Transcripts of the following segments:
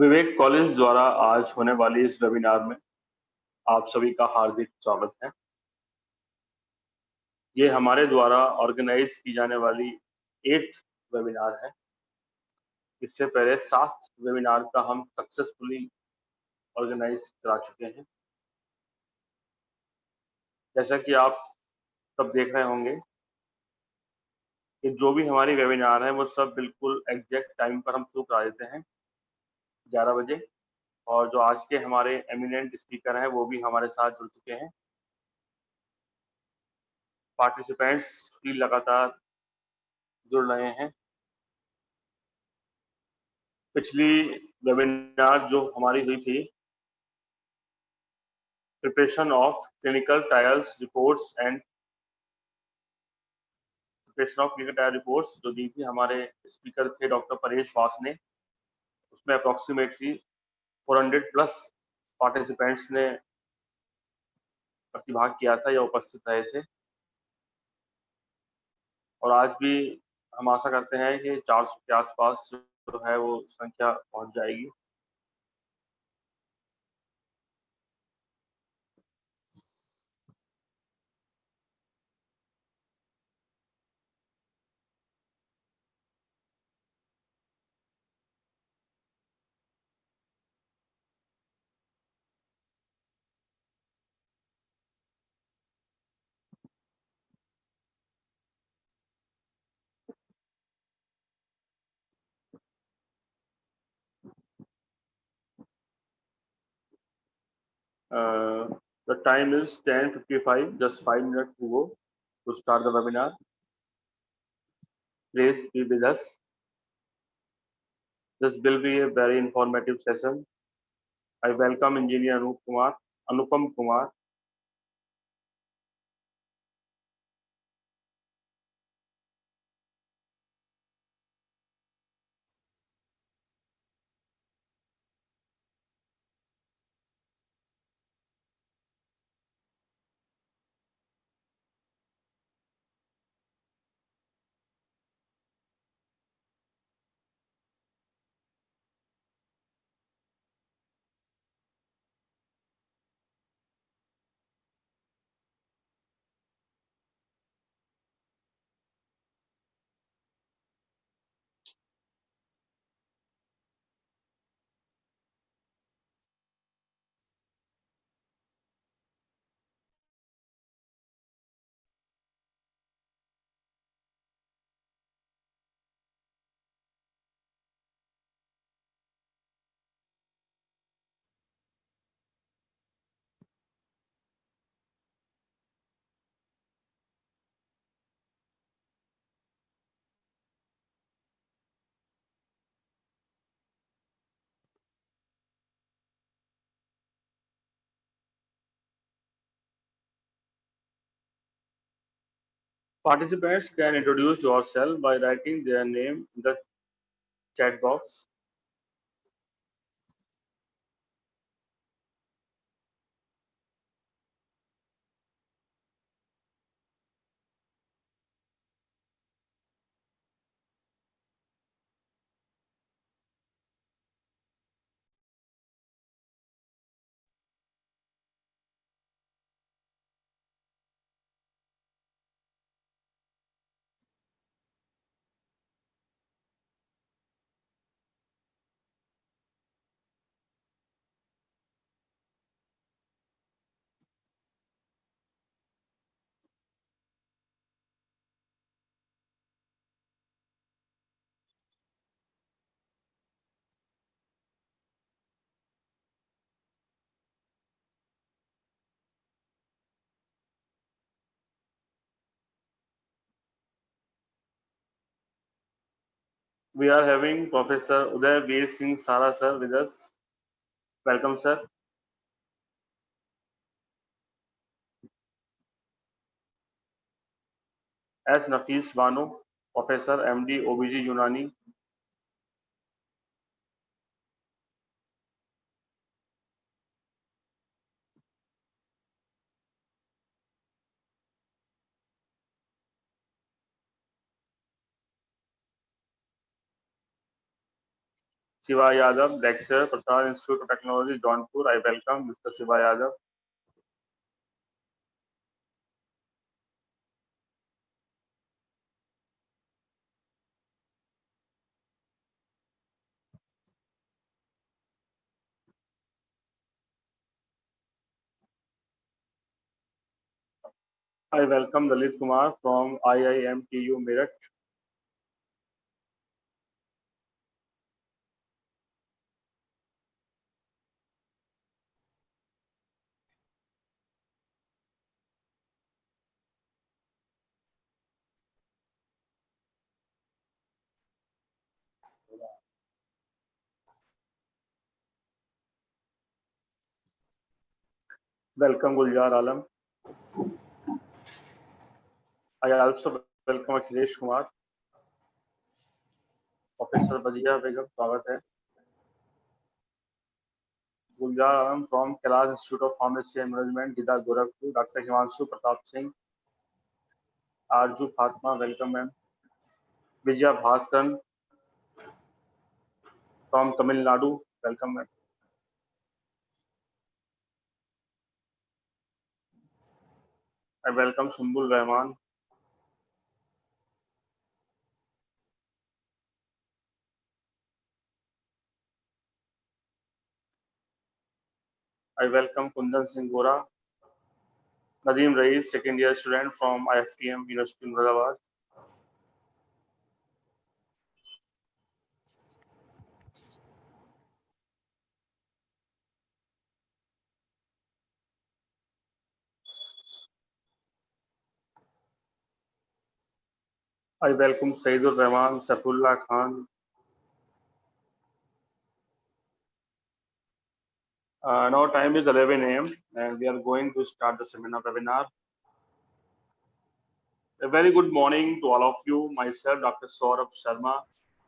विवेक college द्वारा आज होने वाली इस वेबिनार में आप सभी का हार्दिक स्वागत है। ये हमारे द्वारा ऑर्गेनाइज की जाने वाली 8th वेबिनार है। इससे पहले 7 वेबिनार का हम सक्सेसफुली ऑर्गेनाइज करा चुके हैं। जैसा कि आप सब देख रहे होंगे कि जो भी हमारी वेबिनार है वो सब बिल्कुल एग्जैक्ट टाइम पर हम शुरू करा देते हैं 11 बजे। और जो आज के हमारे एमिनेंट स्पीकर हैं वो भी हमारे साथ जुड़ चुके हैं। पार्टिसिपेंट्स भी लगातार जुड़ रहे हैं। पिछली वेबिनार जो हमारी हुई थी preparation of clinical trials reports and preparation of clinical trial reports जो दी थी हमारे स्पीकर थे डॉक्टर परेश वास ने, उसमें अप्रोक्सीमेटली 400 प्लस पार्टिसिपेंट्स ने प्रतिभाग किया था या उपस्थित रहे थे। और आज भी हम आशा करते हैं कि 400 के आसपास जो है वो संख्या पहुंच जाएगी। The time is 10:55, just 5 minutes to go to start the webinar. Please be with us. This will be a very informative session. I welcome Engineer Anupam Kumar. Participants can introduce yourself by writing their name in the chat box. We are having Professor Uday Veer Singh Sara sir with us. Welcome, sir. S. Nafis Bano, Professor MD OBG Unani. Shiva Yadav, lecturer, Prasad Institute of Technology, Jaunpur. I welcome Mr. Shiva Yadav. I welcome Lalit Kumar from IIMTU Meerut. Welcome Guljar Alam. I also welcome Akhilesh Kumar. Professor Bajia Begum, स्वागत है. Guljar Alam from Kailash Institute of Pharmacy and Management, Gita Gorakhpur. Dr. Himanshu Pratap Singh. Arju Fatma, welcome ma'am. Vijaya Bhaskaran from Tamil Nadu, welcome ma'am. I welcome Sumbul Rahman. I welcome Kundan Singh Gora. Nadeem Rais, second year student from IFTM University in Muradabad. I welcome Saeedur Rahman, Saifullah Khan. Now time is 11 a.m. and we are going to start the webinar. A very good morning to all of you. Myself, Dr. Saurabh Sharma.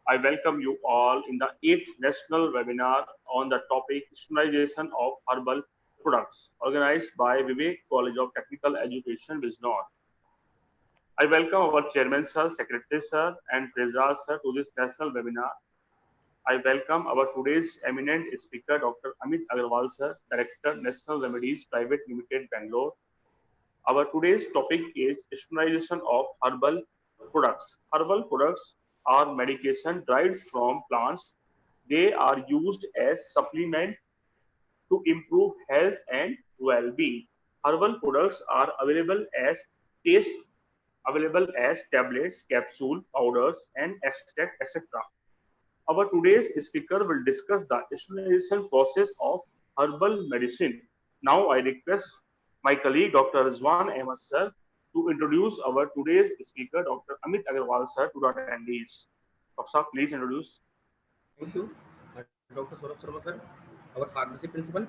I welcome you all in the 8th national webinar on the topic Standardization of Herbal Products, organized by Vivek College of Technical Education, Bijnor. I welcome our Chairman Sir, Secretary Sir, and Treasurer Sir to this national webinar. I welcome our today's eminent speaker, Dr. Amit Agarwal Sir, Director, National Remedies Private Limited, Bangalore. Our today's topic is standardization of herbal products. Herbal products are medication derived from plants. They are used as supplement to improve health and well-being. Herbal products are available as tablets, capsule, powders, and extract, etc. Our today's speaker will discuss the standardization process of herbal medicine. Now I request my colleague Dr. Rizwan Ahmed sir to introduce our today's speaker Dr. Amit Agarwal sir to the attendees. Dr. Sir, please introduce. Thank you, Dr. Saurabh Sharma sir, our pharmacy principal.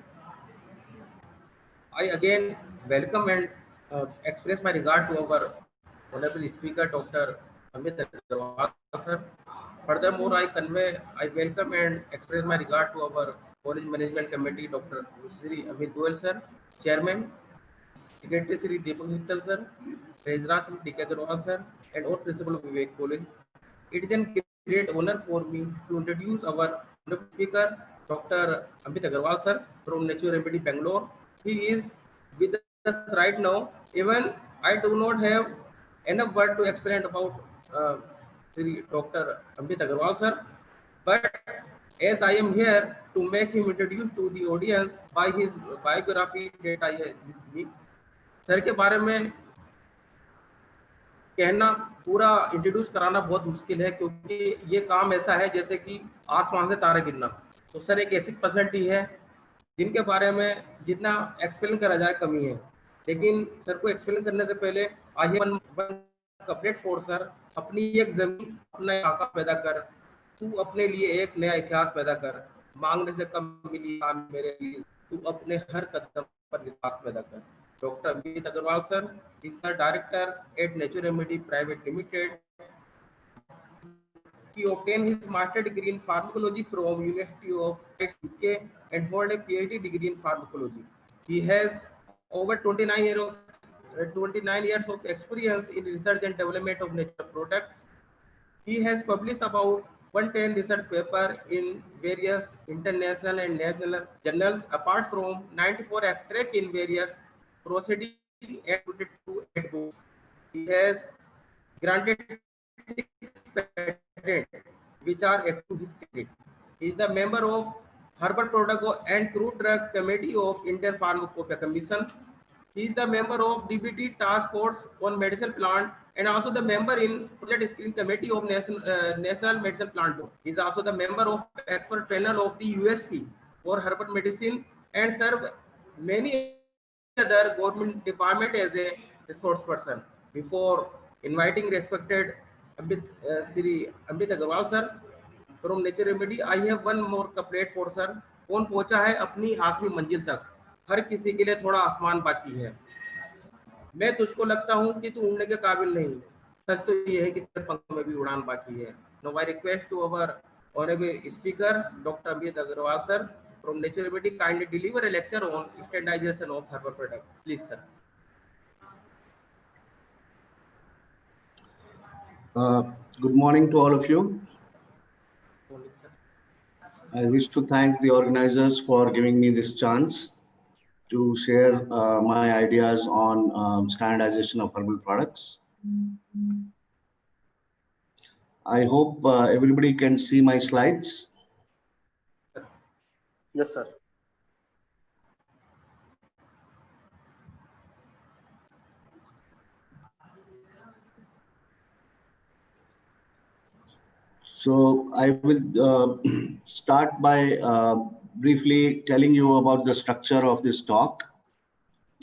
I again welcome and express my regard to our honorable speaker, Dr. Amit Agarwal sir. Furthermore, I welcome and express my regard to our college management committee, Dr. Sri Amit Goel sir, chairman, secretary Sri Deepak Mittal sir, treasurer Sri D.K. Agarwal sir, and all principal of Vivek College. It is a great honor for me to introduce our honorable speaker, Dr. Amit Agarwal sir from Nature Remedy, Bangalore. He is with us right now. Even I do not have enough word to explain about Dr. Amit Agarwal sir, but as I am here to make him introduce to the audience by his biography that I have with me. Sir के बारे में कहना पूरा introduce कराना बहुत मुश्किल है, क्योंकि ये काम ऐसा है जैसे कि आसमान से तारे गिरना। तो सर एक ऐसी पर्सनैलिटी है जिनके बारे में जितना एक्सप्लेन करा जाए कमी है, लेकिन सर को एक्सप्लेन करने से पहले I one couplet for sir. अपनी एक जमीन अपना आका पैदा कर, तू अपने लिए एक नया इतिहास पैदा कर, मांगने से कम मिली मेरे लिए, तू अपने हर कदम पर विश्वास पैदा कर। Dr. Amit Agarwal sir is the director at Nature Remedy Private Limited. He obtained his master degree in pharmacology from University of UK and hold a PhD degree in pharmacology. He has over 29 years of experience in research and development of natural products. He has published about 110 research paper in various international and national journals, apart from 94 abstract in various proceedings and 22 books. He has granted 6 patents, which are active to his credit. He is the member of Herbal Product and Crude Drug Committee of Indian Pharmacopoeia Commission. He is the member of DBT Task Force on Medicine Plant and also the member in Project Screening Committee of National Medicine Plant Board. He is also the member of expert panel of the USP for herbal medicine and serve many other government department as a resource person. Before inviting respected Sri Amit Agarwal sir from Nature Remedy, I have one more couplet for sir. कौन पहुंचा है अपनी आखिरी मंजिल तक, हर किसी के लिए थोड़ा आसमान बाकी है, मैं तुझको लगता हूं कि तू उड़ने के काबिल नहीं, सच तो ये है कि तेरे पंख में भी उड़ान बाकी है. Now I request to our honorable speaker Dr. Amit Agarwal sir from Nature Remedy kindly deliver a lecture on standardization of herbal product. Please sir. Good morning to all of you. I wish to thank the organizers for giving me this chance to share my ideas on standardization of herbal products. I hope everybody can see my slides. Yes, sir. So I will start by briefly telling you about the structure of this talk.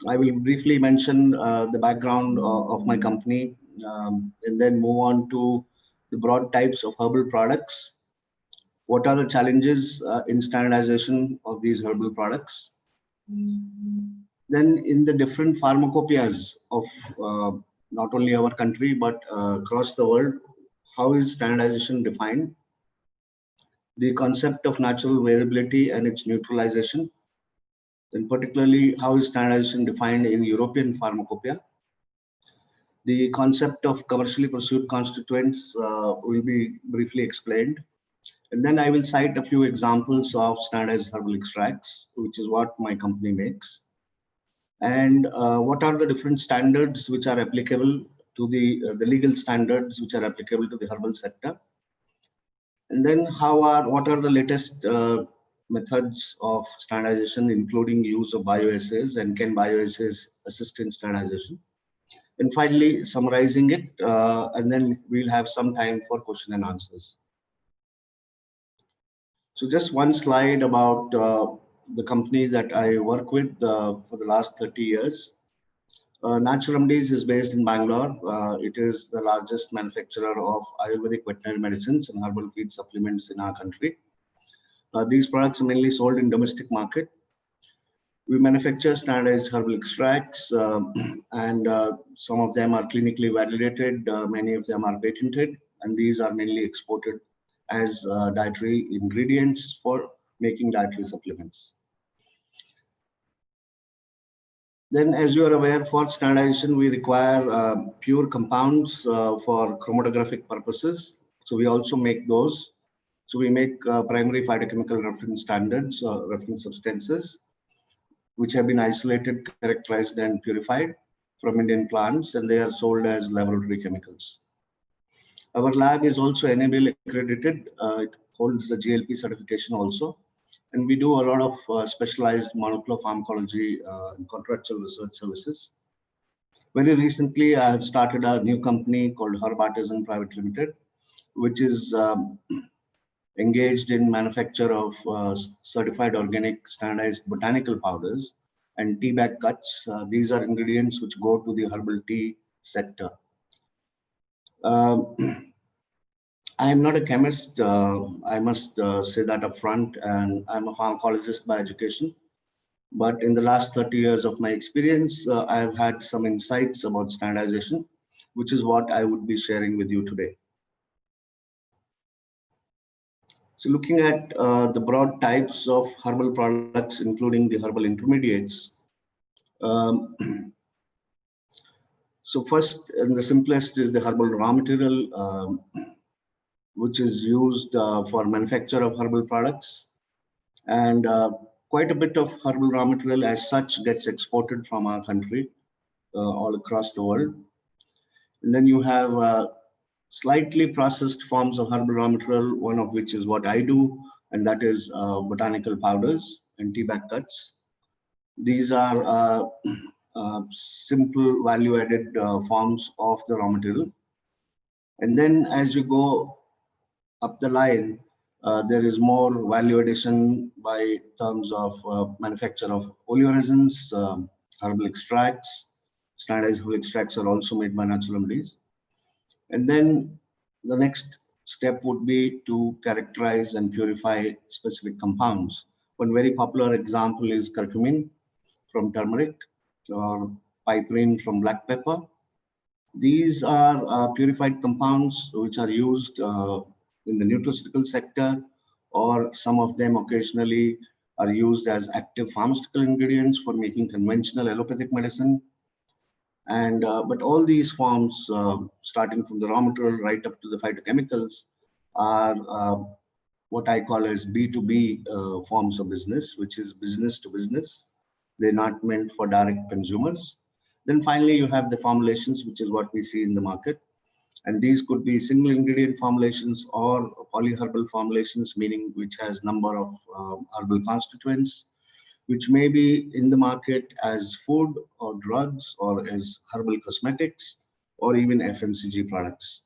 I will briefly mention the background of my company and then move on to the broad types of herbal products. What are the challenges in standardization of these herbal products? Then in the different pharmacopoeias of not only our country, but across the world, how is standardization defined? The concept of natural variability and its neutralization. Then particularly, how is standardization defined in European pharmacopoeia? The concept of commercially pursued constituents will be briefly explained. And then I will cite a few examples of standardized herbal extracts, which is what my company makes. And what are the different standards which are applicable to the legal standards which are applicable to the herbal sector. And then what are the latest methods of standardization, including use of bioassays, and can bioassays assist in standardization? And finally, summarizing it, and then we'll have some time for question and answers. So just one slide about the company that I work with for the last 30 years. Nature Remedies is based in Bangalore. It is the largest manufacturer of Ayurvedic veterinary medicines and herbal feed supplements in our country. These products are mainly sold in domestic market. We manufacture standardized herbal extracts, and some of them are clinically validated. Many of them are patented, and these are mainly exported as dietary ingredients for making dietary supplements. Then, as you are aware, for standardization, we require pure compounds for chromatographic purposes. So we also make those. So we make primary phytochemical reference standards, reference substances, which have been isolated, characterized, and purified from Indian plants, and they are sold as laboratory chemicals. Our lab is also NABL accredited. It holds the GLP certification also. And we do a lot of specialized molecular pharmacology and contractual research services. Very recently, I have started a new company called Herbal Private Limited, which is engaged in manufacture of certified organic standardized botanical powders and tea bag cuts. These are ingredients which go to the herbal tea sector. I am not a chemist, I must say that up front, and I'm a pharmacologist by education. But in the last 30 years of my experience, I have had some insights about standardization, which is what I would be sharing with you today. So looking at the broad types of herbal products, including the herbal intermediates. So first and the simplest is the herbal raw material. which is used for manufacture of herbal products. And quite a bit of herbal raw material as such gets exported from our country all across the world. And then you have slightly processed forms of herbal raw material, one of which is what I do, and that is botanical powders and tea bag cuts. These are simple value-added forms of the raw material. And then as you go up the line, there is more value addition by terms of manufacture of oleoresins, herbal extracts. Standardized herbal extracts are also made by natural remedies. And then the next step would be to characterize and purify specific compounds. One very popular example is curcumin from turmeric or piperine from black pepper. These are purified compounds which are used in the nutraceutical sector, or some of them occasionally are used as active pharmaceutical ingredients for making conventional allopathic medicine. And but all these forms, starting from the raw material right up to the phytochemicals, are what I call as B2B forms of business, which is business to business. They're not meant for direct consumers. Then finally, you have the formulations, which is what we see in the market. And these could be single ingredient formulations or polyherbal formulations, meaning which has number of herbal constituents, which may be in the market as food or drugs or as herbal cosmetics or even FMCG products.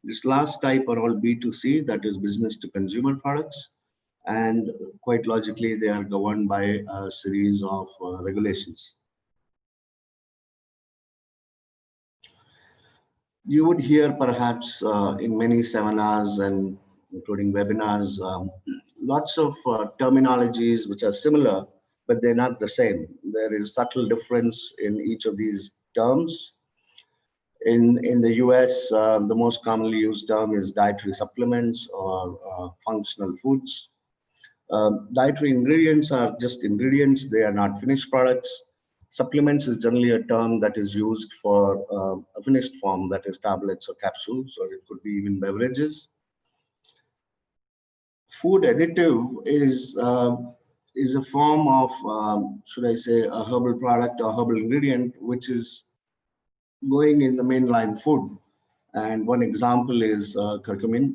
This last type are all B2C, that is business to consumer products. And quite logically, they are governed by a series of regulations. You would hear perhaps in many seminars and including webinars, lots of terminologies which are similar, but they're not the same. There is subtle difference in each of these terms. In the US, the most commonly used term is dietary supplements or functional foods. Dietary ingredients are just ingredients, they are not finished products. Supplements is generally a term that is used for a finished form, that is tablets or capsules, or it could be even beverages. Food additive is a form of, should I say, a herbal product or herbal ingredient, which is going in the mainline food. And one example is curcumin.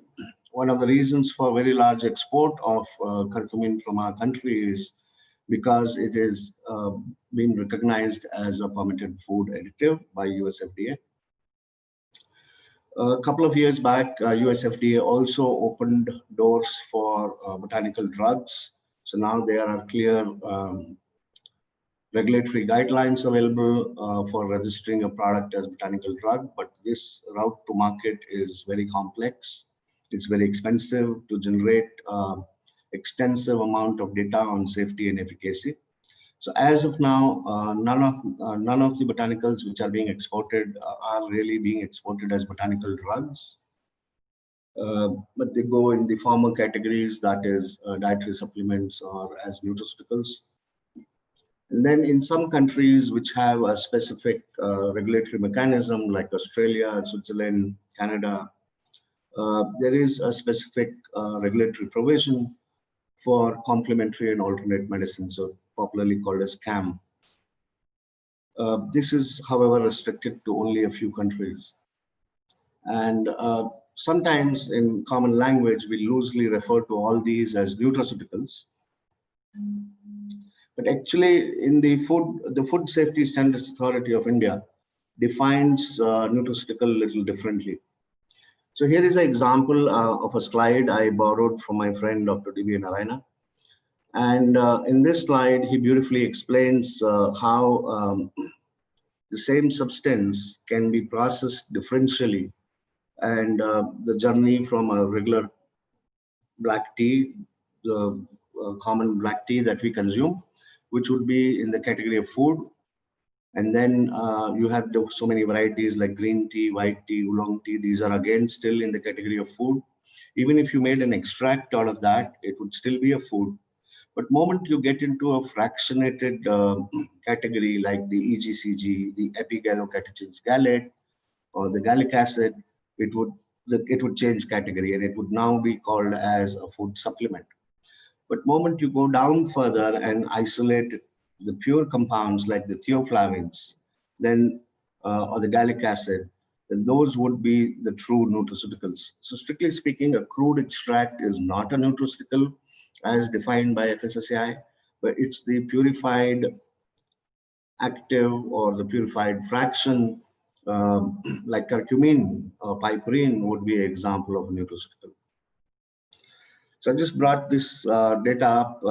One of the reasons for very large export of curcumin from our country is because it is being recognized as a permitted food additive by US FDA. A couple of years back, US FDA also opened doors for botanical drugs. So now there are clear regulatory guidelines available for registering a product as botanical drug, but this route to market is very complex. It's very expensive to generate extensive amount of data on safety and efficacy. So as of now, none of the botanicals which are being exported are really being exported as botanical drugs, but they go in the former categories, that is dietary supplements or as nutraceuticals. And then in some countries which have a specific regulatory mechanism like Australia, Switzerland, Canada, there is a specific regulatory provision for complementary and alternate medicines, so popularly called as CAM. This is, however, restricted to only a few countries. And sometimes in common language, we loosely refer to all these as nutraceuticals. But actually, in the Food Safety Standards Authority of India defines nutraceutical a little differently. So here is an example of a slide I borrowed from my friend, Dr. D.B. Narayana. And in this slide, he beautifully explains how the same substance can be processed differentially. And the journey from a regular black tea, the common black tea that we consume, which would be in the category of food. And then you have so many varieties like green tea, white tea, oolong tea. These are again still in the category of food. Even if you made an extract out of that, it would still be a food. But moment you get into a fractionated category like the EGCG, the epigallocatechins gallate, or the gallic acid, it would it would change category and it would now be called as a food supplement. But moment you go down further and isolate the pure compounds like the theoflavins, then or the gallic acid, then those would be the true nutraceuticals. So strictly speaking, a crude extract is not a nutraceutical as defined by FSSAI, but it's the purified active or the purified fraction, like curcumin or piperine would be an example of a nutraceutical. So I just brought this data up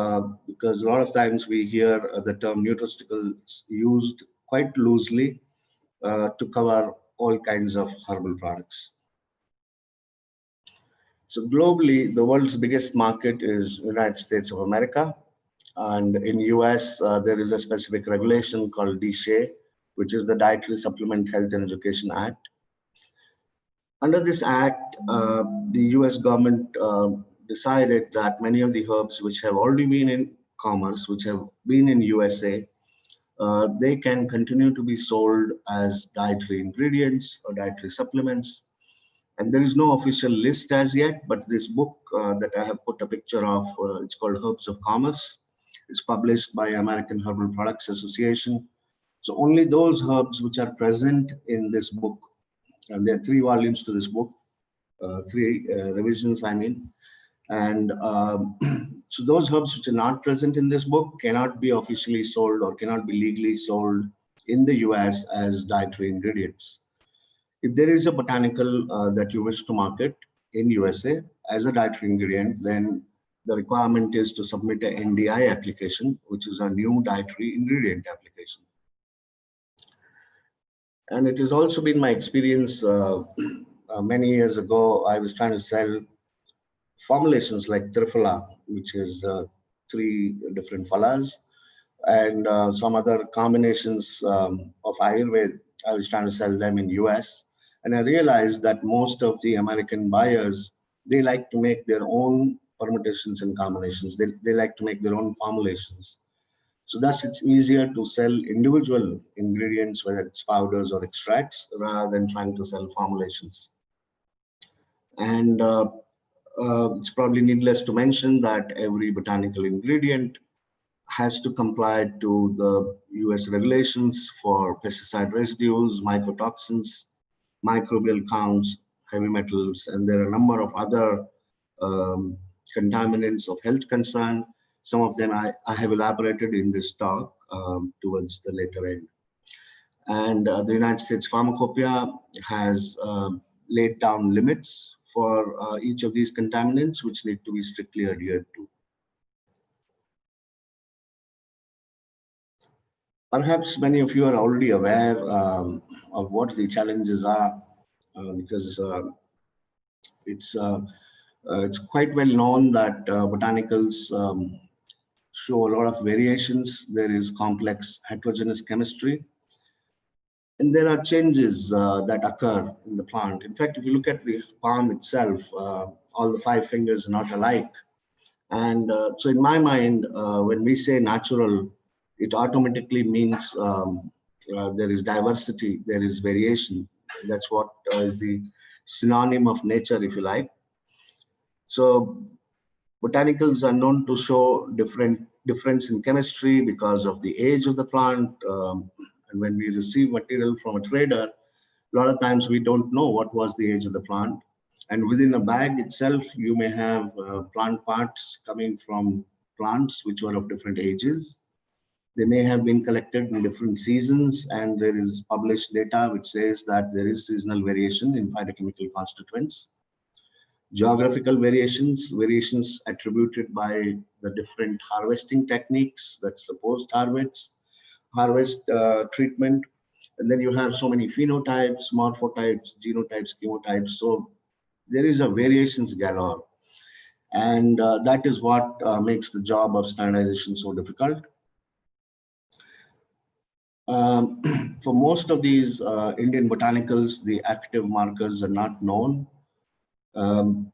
because a lot of times we hear the term nutraceuticals used quite loosely to cover all kinds of herbal products. So globally, the world's biggest market is United States of America. And in US, there is a specific regulation called DSHEA, which is the Dietary Supplement Health and Education Act. Under this act, the US government decided that many of the herbs which have already been in commerce, which have been in USA, they can continue to be sold as dietary ingredients or dietary supplements. And there is no official list as yet, but this book that I have put a picture of, it's called Herbs of Commerce. It's published by American Herbal Products Association. So only those herbs which are present in this book, and there are 3 volumes to this book, 3 revisions, I mean. And so those herbs which are not present in this book cannot be officially sold or cannot be legally sold in the US as dietary ingredients. If there is a botanical that you wish to market in USA as a dietary ingredient, then the requirement is to submit an NDI application, which is a new dietary ingredient application. And it has also been my experience many years ago, I was trying to sell formulations like Triphala, which is 3 different phalas, and some other combinations of Ayurveda. I was trying to sell them in US. And I realized that most of the American buyers, they like to make their own permutations and combinations. They like to make their own formulations. So thus it's easier to sell individual ingredients, whether it's powders or extracts, rather than trying to sell formulations. And it's probably needless to mention that every botanical ingredient has to comply to the US regulations for pesticide residues, mycotoxins, microbial counts, heavy metals, and there are a number of other contaminants of health concern. Some of them I have elaborated in this talk towards the later end. And the United States Pharmacopoeia has laid down limits for each of these contaminants, which need to be strictly adhered to. Perhaps many of you are already aware of what the challenges are, because it's quite well known that botanicals show a lot of variations. There is complex heterogeneous chemistry, and there are changes that occur in the plant. In fact, if you look at the palm itself, all the 5 fingers are not alike. And so in my mind, when we say natural, it automatically means there is diversity, there is variation. That's what is the synonym of nature, if you like. So botanicals are known to show difference in chemistry because of the age of the plant. And when we receive material from a trader, a lot of times we don't know what was the age of the plant. And within a bag itself, you may have plant parts coming from plants which were of different ages. They may have been collected in different seasons, and there is published data which says that there is seasonal variation in phytochemical constituents. Geographical variations attributed by the different harvesting techniques, that's the post-harvest treatment. And then you have so many phenotypes, morphotypes, genotypes, chemotypes. So there is a variations galore. And that is what makes the job of standardization so difficult. For most of these Indian botanicals, the active markers are not known. And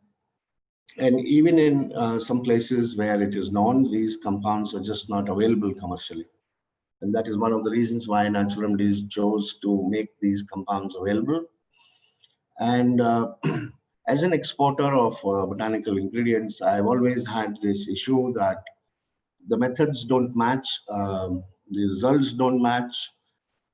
even in some places where it is known, these compounds are just not available commercially. And that is one of the reasons why Natural Remedies chose to make these compounds available. And As an exporter of botanical ingredients, I've always had this issue that the methods don't match, the results don't match,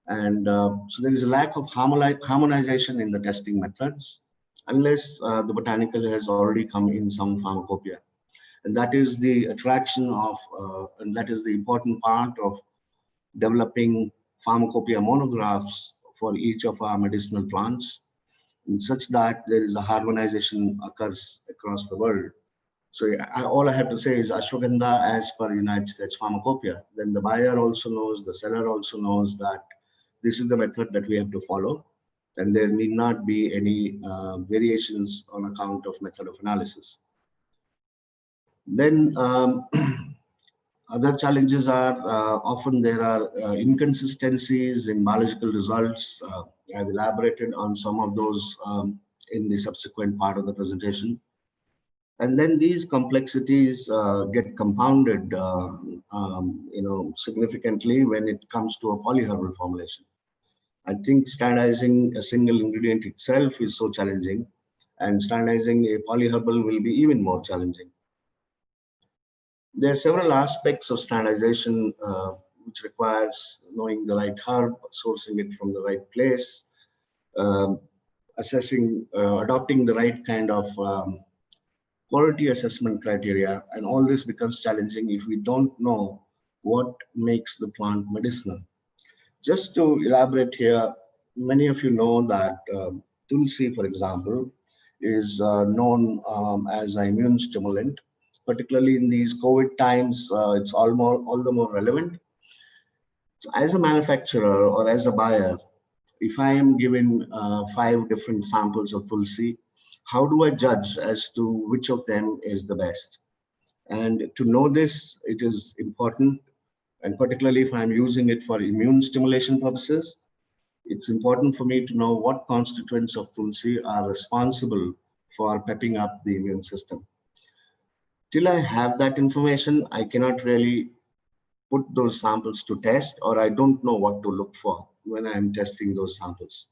and so there is a lack of harmonization in the testing methods unless the botanical has already come in some pharmacopoeia. And that is the attraction of, and that is the important part of developing pharmacopoeia monographs for each of our medicinal plants, such that there is a harmonization occurs across the world. So all I have to say is ashwagandha as per United States Pharmacopoeia. Then the buyer also knows, the seller also knows that this is the method that we have to follow, and there need not be any variations on account of method of analysis. Then other challenges are often there are inconsistencies in biological results. I've elaborated on some of those in the subsequent part of the presentation. And then these complexities get compounded, significantly when it comes to a polyherbal formulation. I think standardizing a single ingredient itself is so challenging, and standardizing a polyherbal will be even more challenging. There are several aspects of standardization which requires knowing the right herb, sourcing it from the right place, adopting the right kind of quality assessment criteria, and all this becomes challenging if we don't know what makes the plant medicinal. Just to elaborate here, many of you know that tulsi, for example, is known as an immune stimulant. Particularly in these COVID times, it's all the more relevant. So as a manufacturer or as a buyer, if I am given 5 different samples of tulsi, how do I judge as to which of them is the best? And to know this, it is important, and particularly if I'm using it for immune stimulation purposes, it's important for me to know what constituents of tulsi are responsible for pepping up the immune system. Till I have that information, I cannot really put those samples to test, or I don't know what to look for when I'm testing those samples.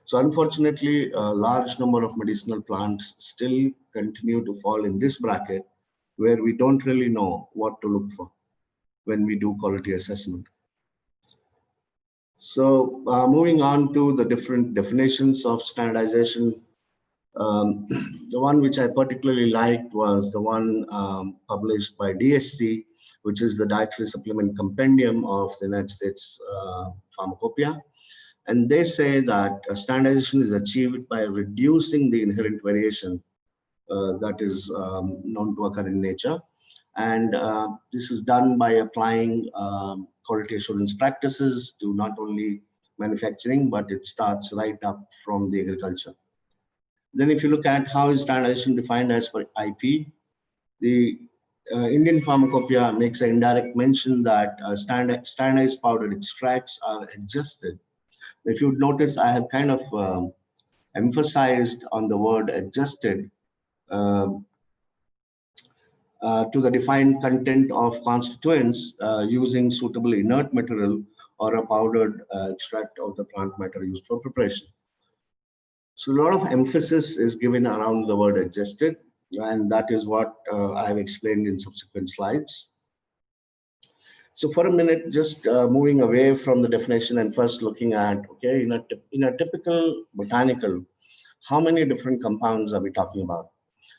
So unfortunately, a large number of medicinal plants still continue to fall in this bracket where we don't really know what to look for when we do quality assessment. So moving on to the different definitions of standardization, the one which I particularly liked was the one published by DSC, which is the Dietary Supplement Compendium of the United States Pharmacopoeia. And they say that standardization is achieved by reducing the inherent variation that is known to occur in nature. And this is done by applying quality assurance practices to not only manufacturing, but it starts right up from the agriculture. Then if you look at how is standardization defined as per IP, the Indian Pharmacopoeia makes an indirect mention that standardized powdered extracts are adjusted. If you notice, I have kind of emphasized on the word adjusted to the defined content of constituents using suitable inert material or a powdered extract of the plant matter used for preparation. So a lot of emphasis is given around the word adjusted, and that is what I've explained in subsequent slides. So for a minute, just moving away from the definition and first looking at, okay, in a typical botanical, how many different compounds are we talking about?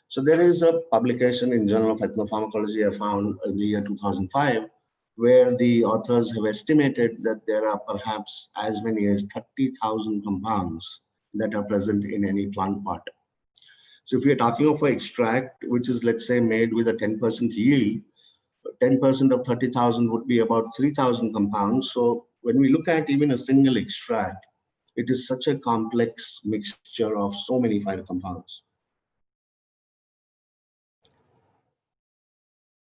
So there is a publication in Journal of Ethnopharmacology I found in the year 2005, where the authors have estimated that there are perhaps as many as 30,000 compounds that are present in any plant pot. So if we are talking of an extract, which is, let's say, made with a 10% yield, 10% of 30,000 would be about 3,000 compounds. So when we look at even a single extract, it is such a complex mixture of so many phytocompounds.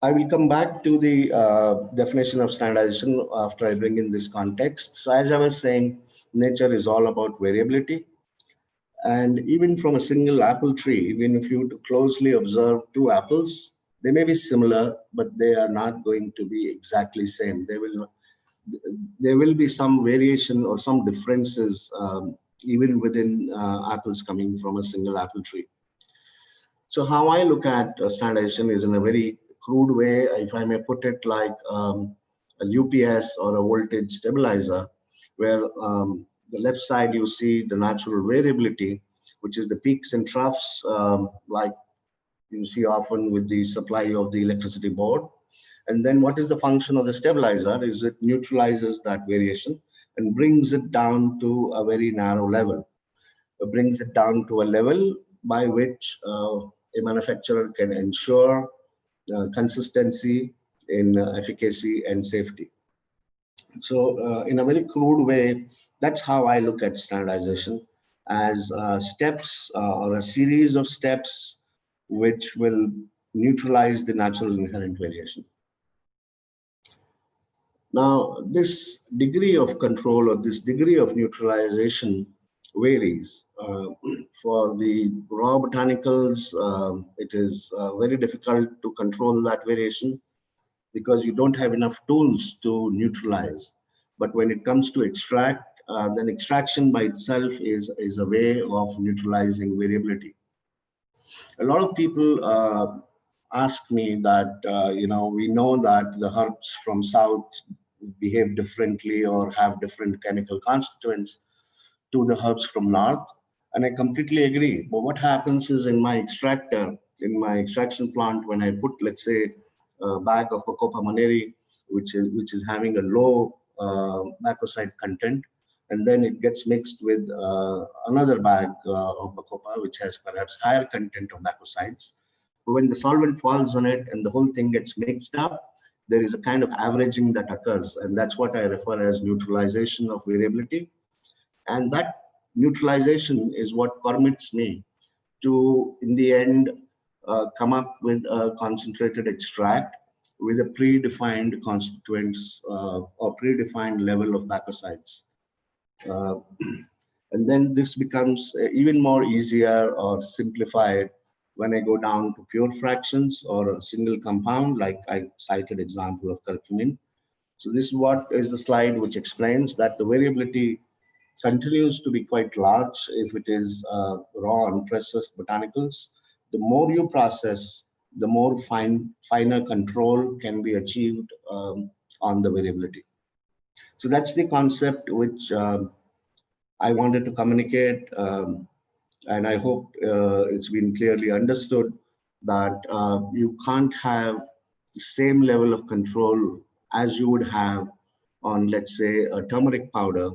I will come back to the definition of standardization after I bring in this context. So as I was saying, nature is all about variability. And even from a single apple tree, even if you closely observe 2 apples, they may be similar, but they are not going to be exactly same. There will be some variation or some differences even within apples coming from a single apple tree. So how I look at standardization is in a very crude way, if I may put it, like a UPS or a voltage stabilizer, where the left side you see the natural variability, which is the peaks and troughs, like you see often with the supply of the electricity board. And then what is the function of the stabilizer is it neutralizes that variation and brings it down to a very narrow level. It brings it down to a level by which a manufacturer can ensure consistency in efficacy and safety. So in a very crude way, that's how I look at standardization, as steps or a series of steps which will neutralize the natural inherent variation. Now, this degree of control or this degree of neutralization varies. For the raw botanicals, it is very difficult to control that variation because you don't have enough tools to neutralize. But when it comes to extract, then extraction by itself is a way of neutralizing variability. A lot of people ask me that, we know that the herbs from south behave differently or have different chemical constituents to the herbs from north. And I completely agree. But what happens is in my extractor, in my extraction plant, when I put, let's say, a bag of Bacopa monnieri, which is having a low bacoside content, and then it gets mixed with another bag of Bacopa, which has perhaps higher content of bacosides. But when the solvent falls on it and the whole thing gets mixed up, there is a kind of averaging that occurs. And that's what I refer as neutralization of variability. And that neutralization is what permits me to, in the end, come up with a concentrated extract with a predefined constituents or predefined level of bacosides. And then this becomes even more easier or simplified when I go down to pure fractions or a single compound, like I cited example of curcumin. So this is what is the slide which explains that the variability continues to be quite large if it is raw unprocessed botanicals. The more you process, the more finer control can be achieved on the variability. So that's the concept which I wanted to communicate, and I hope it's been clearly understood that you can't have the same level of control as you would have on, let's say, a turmeric powder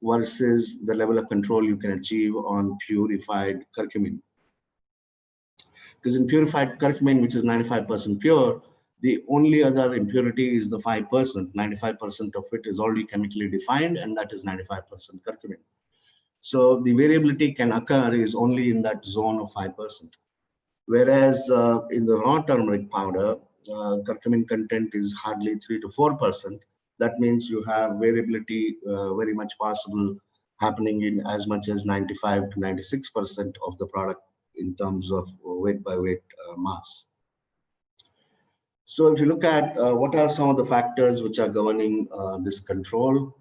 versus the level of control you can achieve on purified curcumin. Because in purified curcumin, which is 95% pure, the only other impurity is the 5%. 95% of it is already chemically defined, and that is 95% curcumin. So the variability can occur is only in that zone of 5%. Whereas in the raw turmeric powder, curcumin content is hardly 3 to 4%. That means you have variability very much possible happening in as much as 95 to 96% of the product in terms of weight by weight mass. So if you look at what are some of the factors which are governing this control,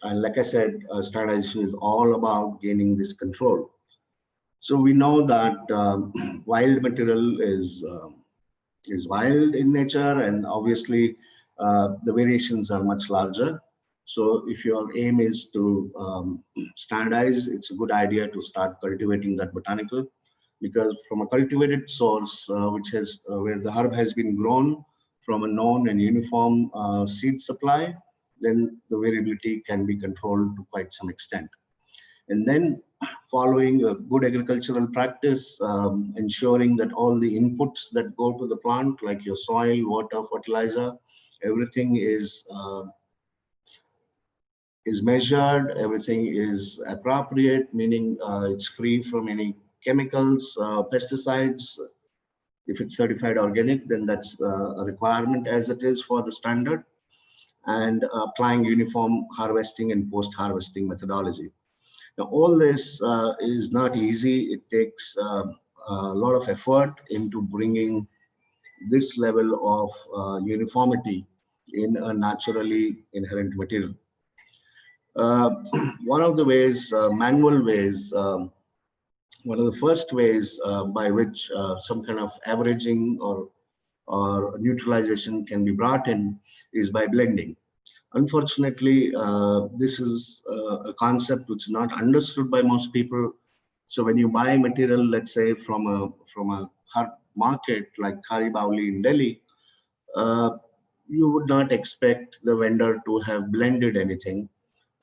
and like I said, standardization is all about gaining this control. So we know that wild material is wild in nature, and obviously the variations are much larger. So if your aim is to standardize, it's a good idea to start cultivating that botanical, because from a cultivated source, where the herb has been grown from a known and uniform seed supply, then the variability can be controlled to quite some extent. And then following a good agricultural practice, ensuring that all the inputs that go to the plant, like your soil, water, fertilizer, everything is measured, everything is appropriate, meaning it's free from any chemicals, pesticides. If it's certified organic, then that's a requirement as it is for the standard, and applying uniform harvesting and post-harvesting methodology. Now, all this is not easy. It takes a lot of effort into bringing this level of uniformity in a naturally inherent material. One of the ways, manual ways, one of the first ways by which some kind of averaging or neutralization can be brought in is by blending. Unfortunately, this is a concept which is not understood by most people. So when you buy material, let's say from a market like Khari Bauli in Delhi, you would not expect the vendor to have blended anything.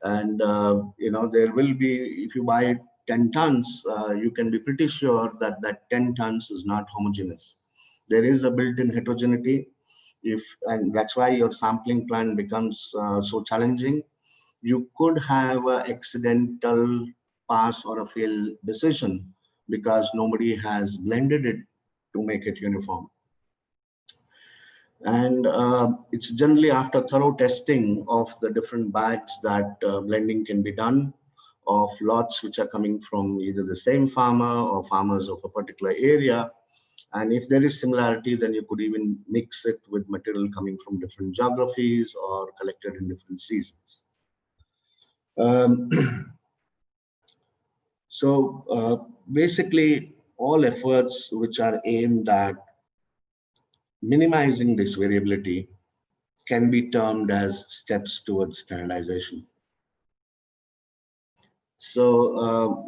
And there will be, if you buy 10 tons, you can be pretty sure that that 10 tons is not homogeneous. There is a built-in heterogeneity, and that's why your sampling plan becomes so challenging. You could have an accidental pass or a fail decision because nobody has blended it to make it uniform. And it's generally after thorough testing of the different bags that blending can be done of lots which are coming from either the same farmer or farmers of a particular area. And if there is similarity, then you could even mix it with material coming from different geographies or collected in different seasons. Basically, all efforts which are aimed at minimizing this variability can be termed as steps towards standardization. So,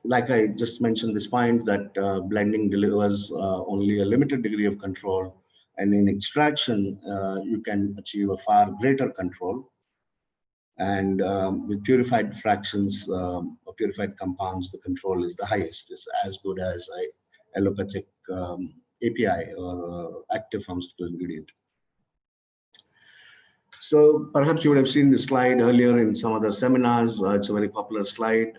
like I just mentioned this point that blending delivers only a limited degree of control, and in extraction, you can achieve a far greater control. And with purified fractions or purified compounds, the control is the highest. It's as good as allopathic API or active pharmaceutical ingredient. So perhaps you would have seen this slide earlier in some other seminars. It's a very popular slide.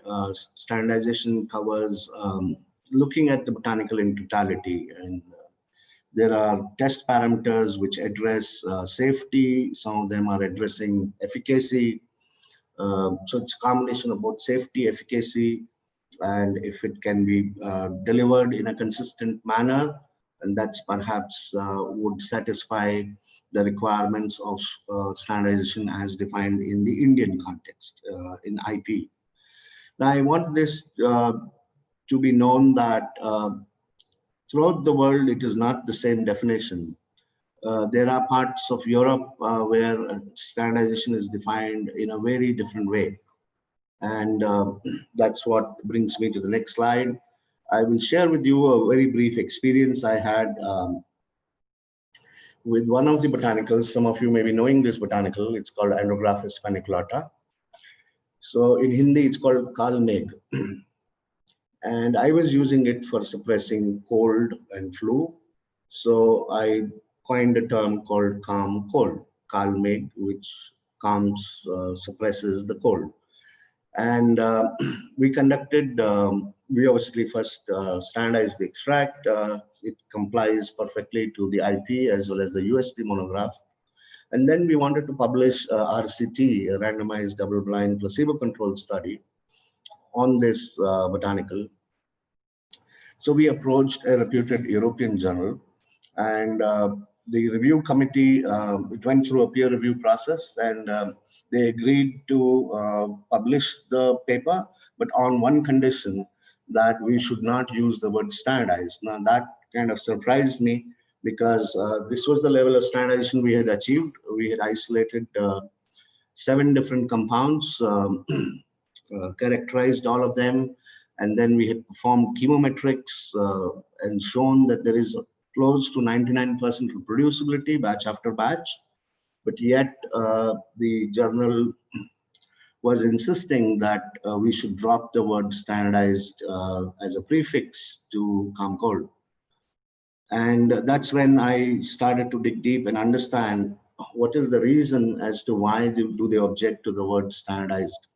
Standardization covers looking at the botanical in totality, and there are test parameters which address safety. Some of them are addressing efficacy. So it's a combination of both safety, efficacy, and if it can be delivered in a consistent manner, and that's perhaps would satisfy the requirements of standardization as defined in the Indian context in IP. Now, I want this to be known that throughout the world, it is not the same definition. There are parts of Europe where standardization is defined in a very different way. And that's what brings me to the next slide. I will share with you a very brief experience I had with one of the botanicals. Some of you may be knowing this botanical. It's called Andrographis paniculata. So in Hindi, it's called Kalmeg. And I was using it for suppressing cold and flu. So I coined a term called calm cold, Kalmeg, which calms, suppresses the cold. And we conducted, we obviously first standardized the extract. It complies perfectly to the IP as well as the USP monograph. And then we wanted to publish RCT, a randomized double-blind placebo-controlled study on this botanical. So we approached a reputed European journal, and the review committee, it went through a peer review process, and they agreed to publish the paper, but on one condition, that we should not use the word standardized. Now that kind of surprised me, because this was the level of standardization we had achieved. We had isolated 7 different compounds, characterized all of them, and then we had performed chemometrics and shown that there is close to 99% reproducibility batch after batch. But yet the journal was insisting that we should drop the word standardized as a prefix to calm cold. And that's when I started to dig deep and understand what is the reason as to why do they object to the word standardized.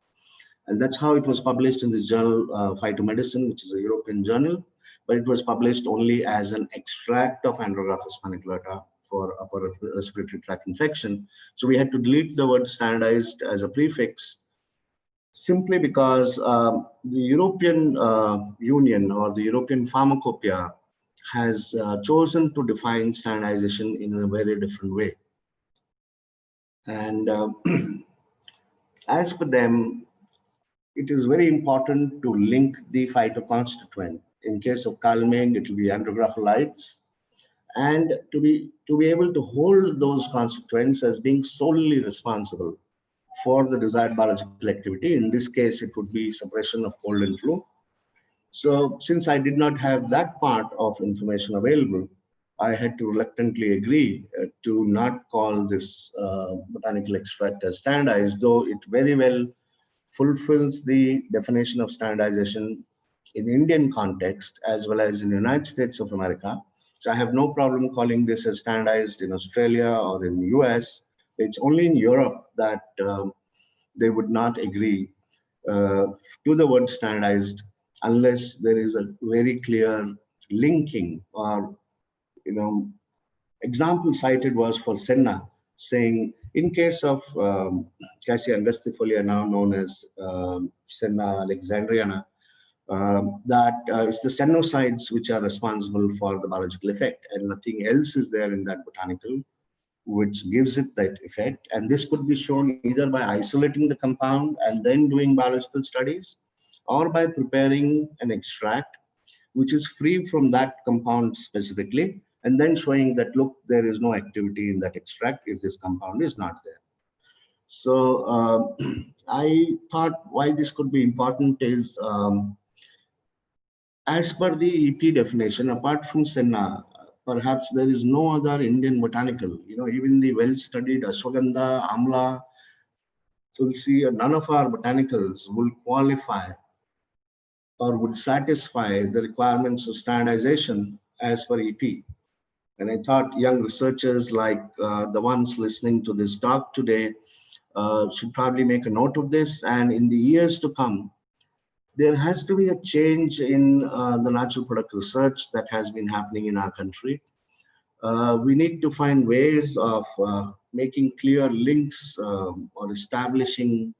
And that's how it was published in this journal, Phytomedicine, which is a European journal, but it was published only as an extract of Andrographis paniculata for upper respiratory tract infection. So we had to delete the word standardized as a prefix, simply because the European Union or the European Pharmacopoeia has chosen to define standardization in a very different way. And As per them, it is very important to link the phytoconstituent. In case of calming, it will be andrographolites, and to be able to hold those constituents as being solely responsible for the desired biological activity. In this case, it would be suppression of cold and flu. So since I did not have that part of information available, I had to reluctantly agree to not call this botanical extract as standardized, though it very well fulfills the definition of standardization in Indian context as well as in the United States of America. So I have no problem calling this as standardized in Australia or in the US. It's only in Europe that they would not agree uh, to the word standardized unless there is a very clear linking. Or example cited was for Senna, saying in case of Cassia angustifolia, now known as Senna alexandriana, that it's the senosides which are responsible for the biological effect, and nothing else is there in that botanical which gives it that effect. And this could be shown either by isolating the compound and then doing biological studies, or by preparing an extract which is free from that compound specifically, and then showing that, look, there is no activity in that extract if this compound is not there. So I thought why this could be important is, as per the EP definition, apart from Senna, perhaps there is no other Indian botanical, even the well-studied Ashwagandha, Amla, Tulsi, none of our botanicals will qualify or would satisfy the requirements of standardization as per EP. And I thought young researchers like the ones listening to this talk today should probably make a note of this. And in the years to come, there has to be a change in the natural product research that has been happening in our country. We need to find ways of making clear links or establishing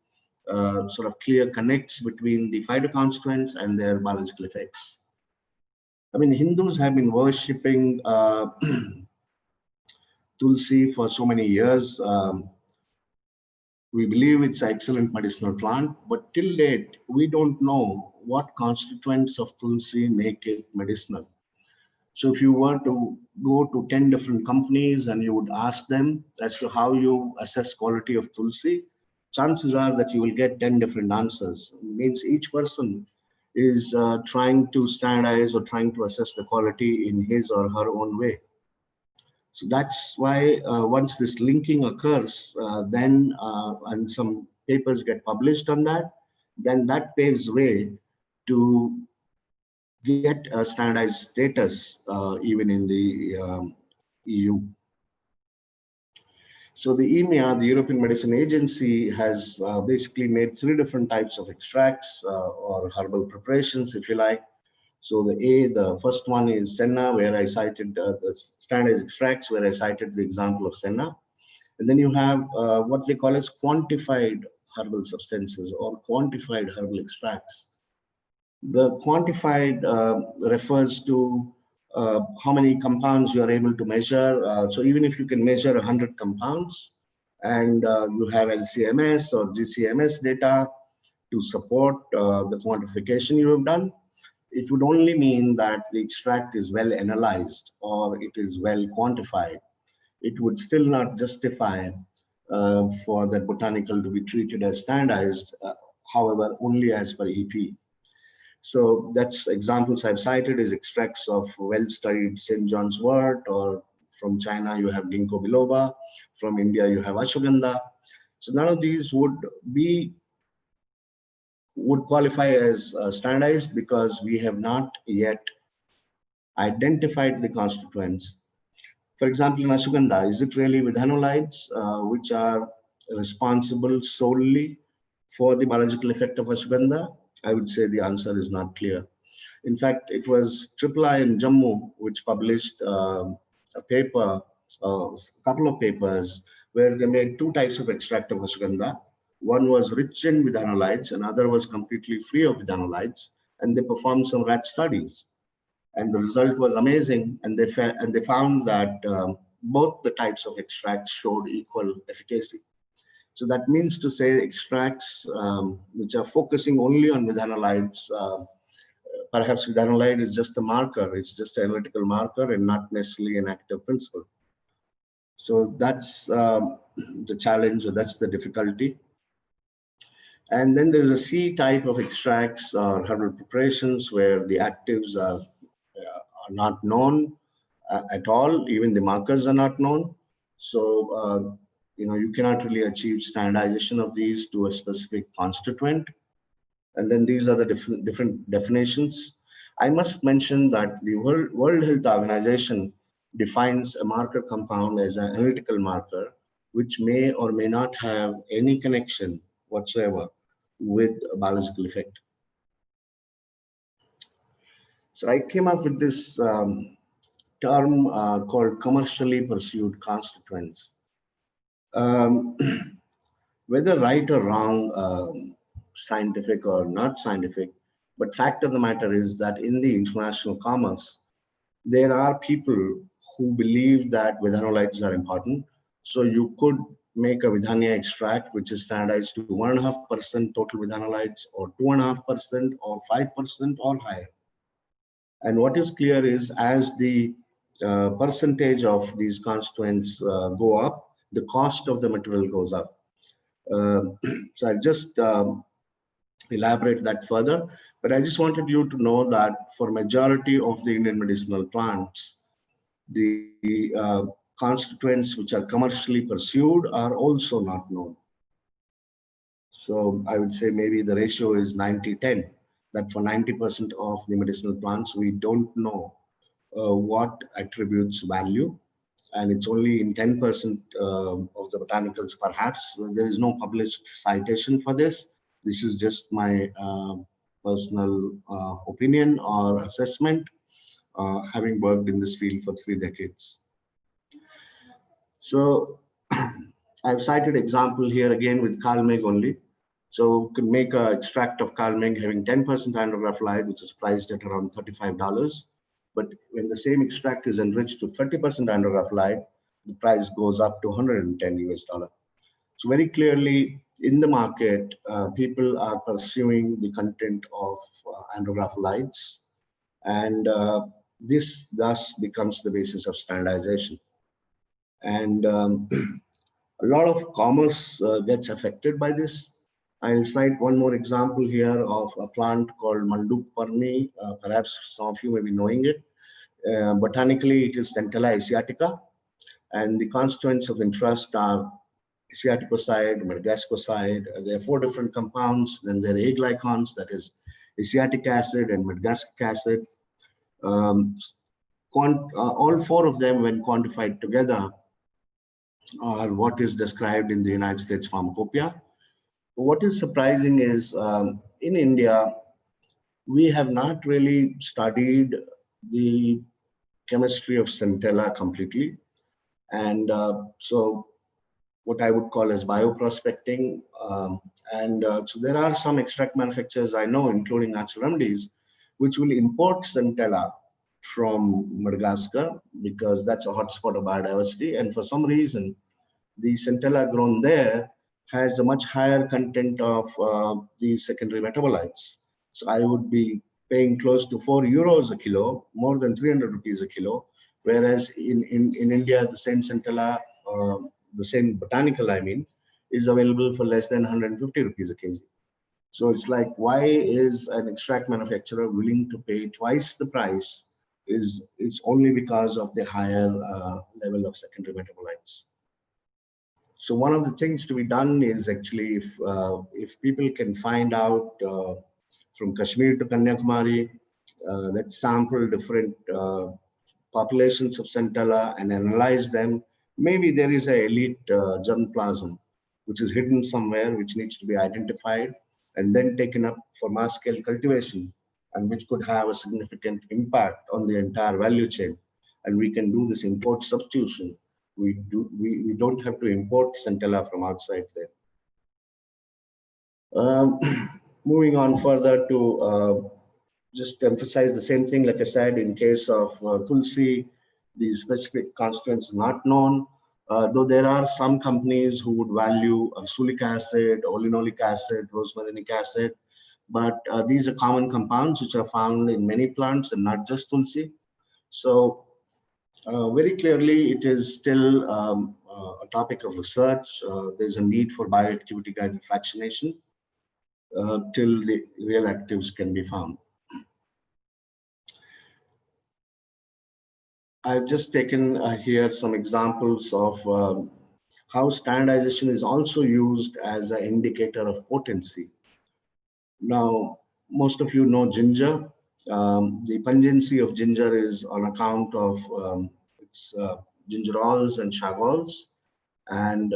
sort of clear connects between the phytoconstituents and their biological effects. I mean, Hindus have been worshipping Tulsi for so many years. We believe it's an excellent medicinal plant, but till date, we don't know what constituents of Tulsi make it medicinal. So if you were to go to 10 different companies and you would ask them as to how you assess quality of Tulsi, chances are that you will get 10 different answers. It means each person is trying to standardize or trying to assess the quality in his or her own way. So that's why once this linking occurs, and some papers get published on that, then that paves way to get a standardized status even in the EU. So the EMEA, the European Medicine Agency, has basically made 3 different types of extracts or herbal preparations, if you like. So the first one is Senna, where I cited the standard extracts, where I cited the example of Senna. And then you have what they call as quantified herbal substances or quantified herbal extracts. The quantified refers to how many compounds you are able to measure. So even if you can measure 100 compounds and you have LCMS or GCMS data to support the quantification you have done, it would only mean that the extract is well analyzed or it is well quantified. It would still not justify for that botanical to be treated as standardized, however, only as per EP. So that's examples I've cited is extracts of well-studied St. John's wort, or from China you have ginkgo biloba, from India you have ashwagandha. So none of these would qualify as standardized because we have not yet identified the constituents. For example, in ashwagandha, is it really vithanolides which are responsible solely for the biological effect of ashwagandha? I would say the answer is not clear. In fact, it was III in Jammu which published a paper, a couple of papers, where they made 2 types of extract of ashwagandha. One was rich in vithanolides, another was completely free of vithanolides, and they performed some rat studies. And the result was amazing, and they found that both the types of extracts showed equal efficacy. So that means to say extracts which are focusing only on vidhanolides. Perhaps vidhanolide is just a marker, it's just an analytical marker and not necessarily an active principle. So that's the challenge, or that's the difficulty. And then there's a C type of extracts or herbal preparations where the actives are not known at all, even the markers are not known. So, you cannot really achieve standardization of these to a specific constituent. And then these are the different definitions. I must mention that the World Health Organization defines a marker compound as an analytical marker, which may or may not have any connection whatsoever with a biological effect. So I came up with this term called commercially pursued constituents. Whether right or wrong, scientific or not scientific, but fact of the matter is that in the international commerce, there are people who believe that vidhanolides are important. So you could make a vidhania extract, which is standardized to 1.5% total vidhanolides, or 2.5%, or 5%, or higher. And what is clear is as the percentage of these constituents go up, the cost of the material goes up. So I'll just elaborate that further, but I just wanted you to know that for majority of the Indian medicinal plants, the constituents which are commercially pursued are also not known. So I would say maybe the ratio is 90-10, that for 90% of the medicinal plants, we don't know what attributes value, and it's only in 10% of the botanicals perhaps. There is no published citation for this. This is just my personal opinion or assessment, having worked in this field for 3 decades. So I've cited example here again with Kalmeg only. So you can make an extract of Kalmeg having 10% andrographolide, which is priced at around $35. But when the same extract is enriched to 30% andrographolide, the price goes up to $110 US. So very clearly in the market, people are pursuing the content of andrographolide, and this thus becomes the basis of standardization. And a lot of commerce gets affected by this. I'll cite one more example here of a plant called Manduk Parni. Perhaps some of you may be knowing it. Botanically, it is Centella asiatica, and the constituents of interest are asiaticoside, madagascoside. There are 4 different compounds. Then there are aglycons, that is asiatic acid and madagascar acid. All 4 of them, when quantified together, are what is described in the United States Pharmacopoeia. What is surprising is in India, we have not really studied the chemistry of Centella completely. And so what I would call as bioprospecting. So there are some extract manufacturers I know, including Natural Remedies, which will import Centella from Madagascar because that's a hotspot of biodiversity. And for some reason, the Centella grown there has a much higher content of these secondary metabolites. So I would be paying close to €4 a kilo, more than 300 rupees a kilo, whereas in India, the same Centella, the same botanical, I mean, is available for less than 150 rupees a kg. So it's like, why is an extract manufacturer willing to pay twice the price? It's only because of the higher level of secondary metabolites. So one of the things to be done is actually, if people can find out from Kashmir to Kanyakumari, let's sample different populations of Centella and analyze them. Maybe there is an elite germplasm which is hidden somewhere, which needs to be identified and then taken up for mass scale cultivation, and which could have a significant impact on the entire value chain. And we can do this import substitution. We don't have to import Centella from outside there. Moving on further to just emphasize the same thing, like I said, in case of Tulsi, these specific constituents are not known. Though there are some companies who would value ursulic acid, olinolic acid, rosmarinic acid, but these are common compounds which are found in many plants and not just tulsi. So very clearly, it is still a topic of research. There's a need for bioactivity guided fractionation till the real actives can be found. I've just taken here some examples of how standardization is also used as an indicator of potency. Now, most of you know ginger. The pungency of ginger is on account of its gingerols and chagols. And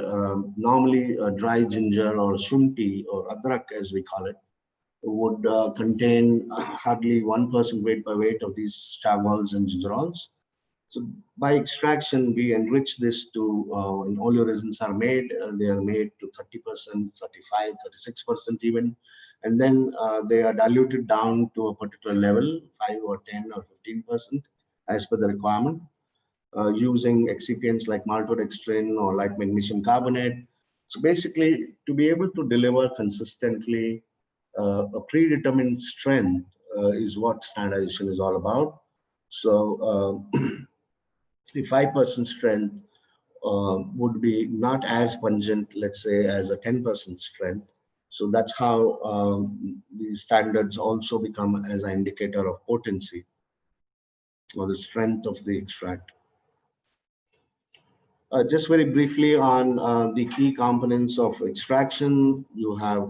normally dry ginger or shunti or adrak as we call it would contain hardly 1% weight by weight of these chagols and gingerols. So by extraction, we enrich this to, when oleoresins are made, they are made to 30%, 35, 36% even. And then they are diluted down to a particular level, 5 or 10 or 15% as per the requirement, using excipients like maltodextrin or like magnesium carbonate. So basically, to be able to deliver consistently a predetermined strength is what standardization is all about. So the 5% strength would be not as pungent, let's say, as a 10% strength. So that's how these standards also become as an indicator of potency or the strength of the extract. Just very briefly on the key components of extraction, you have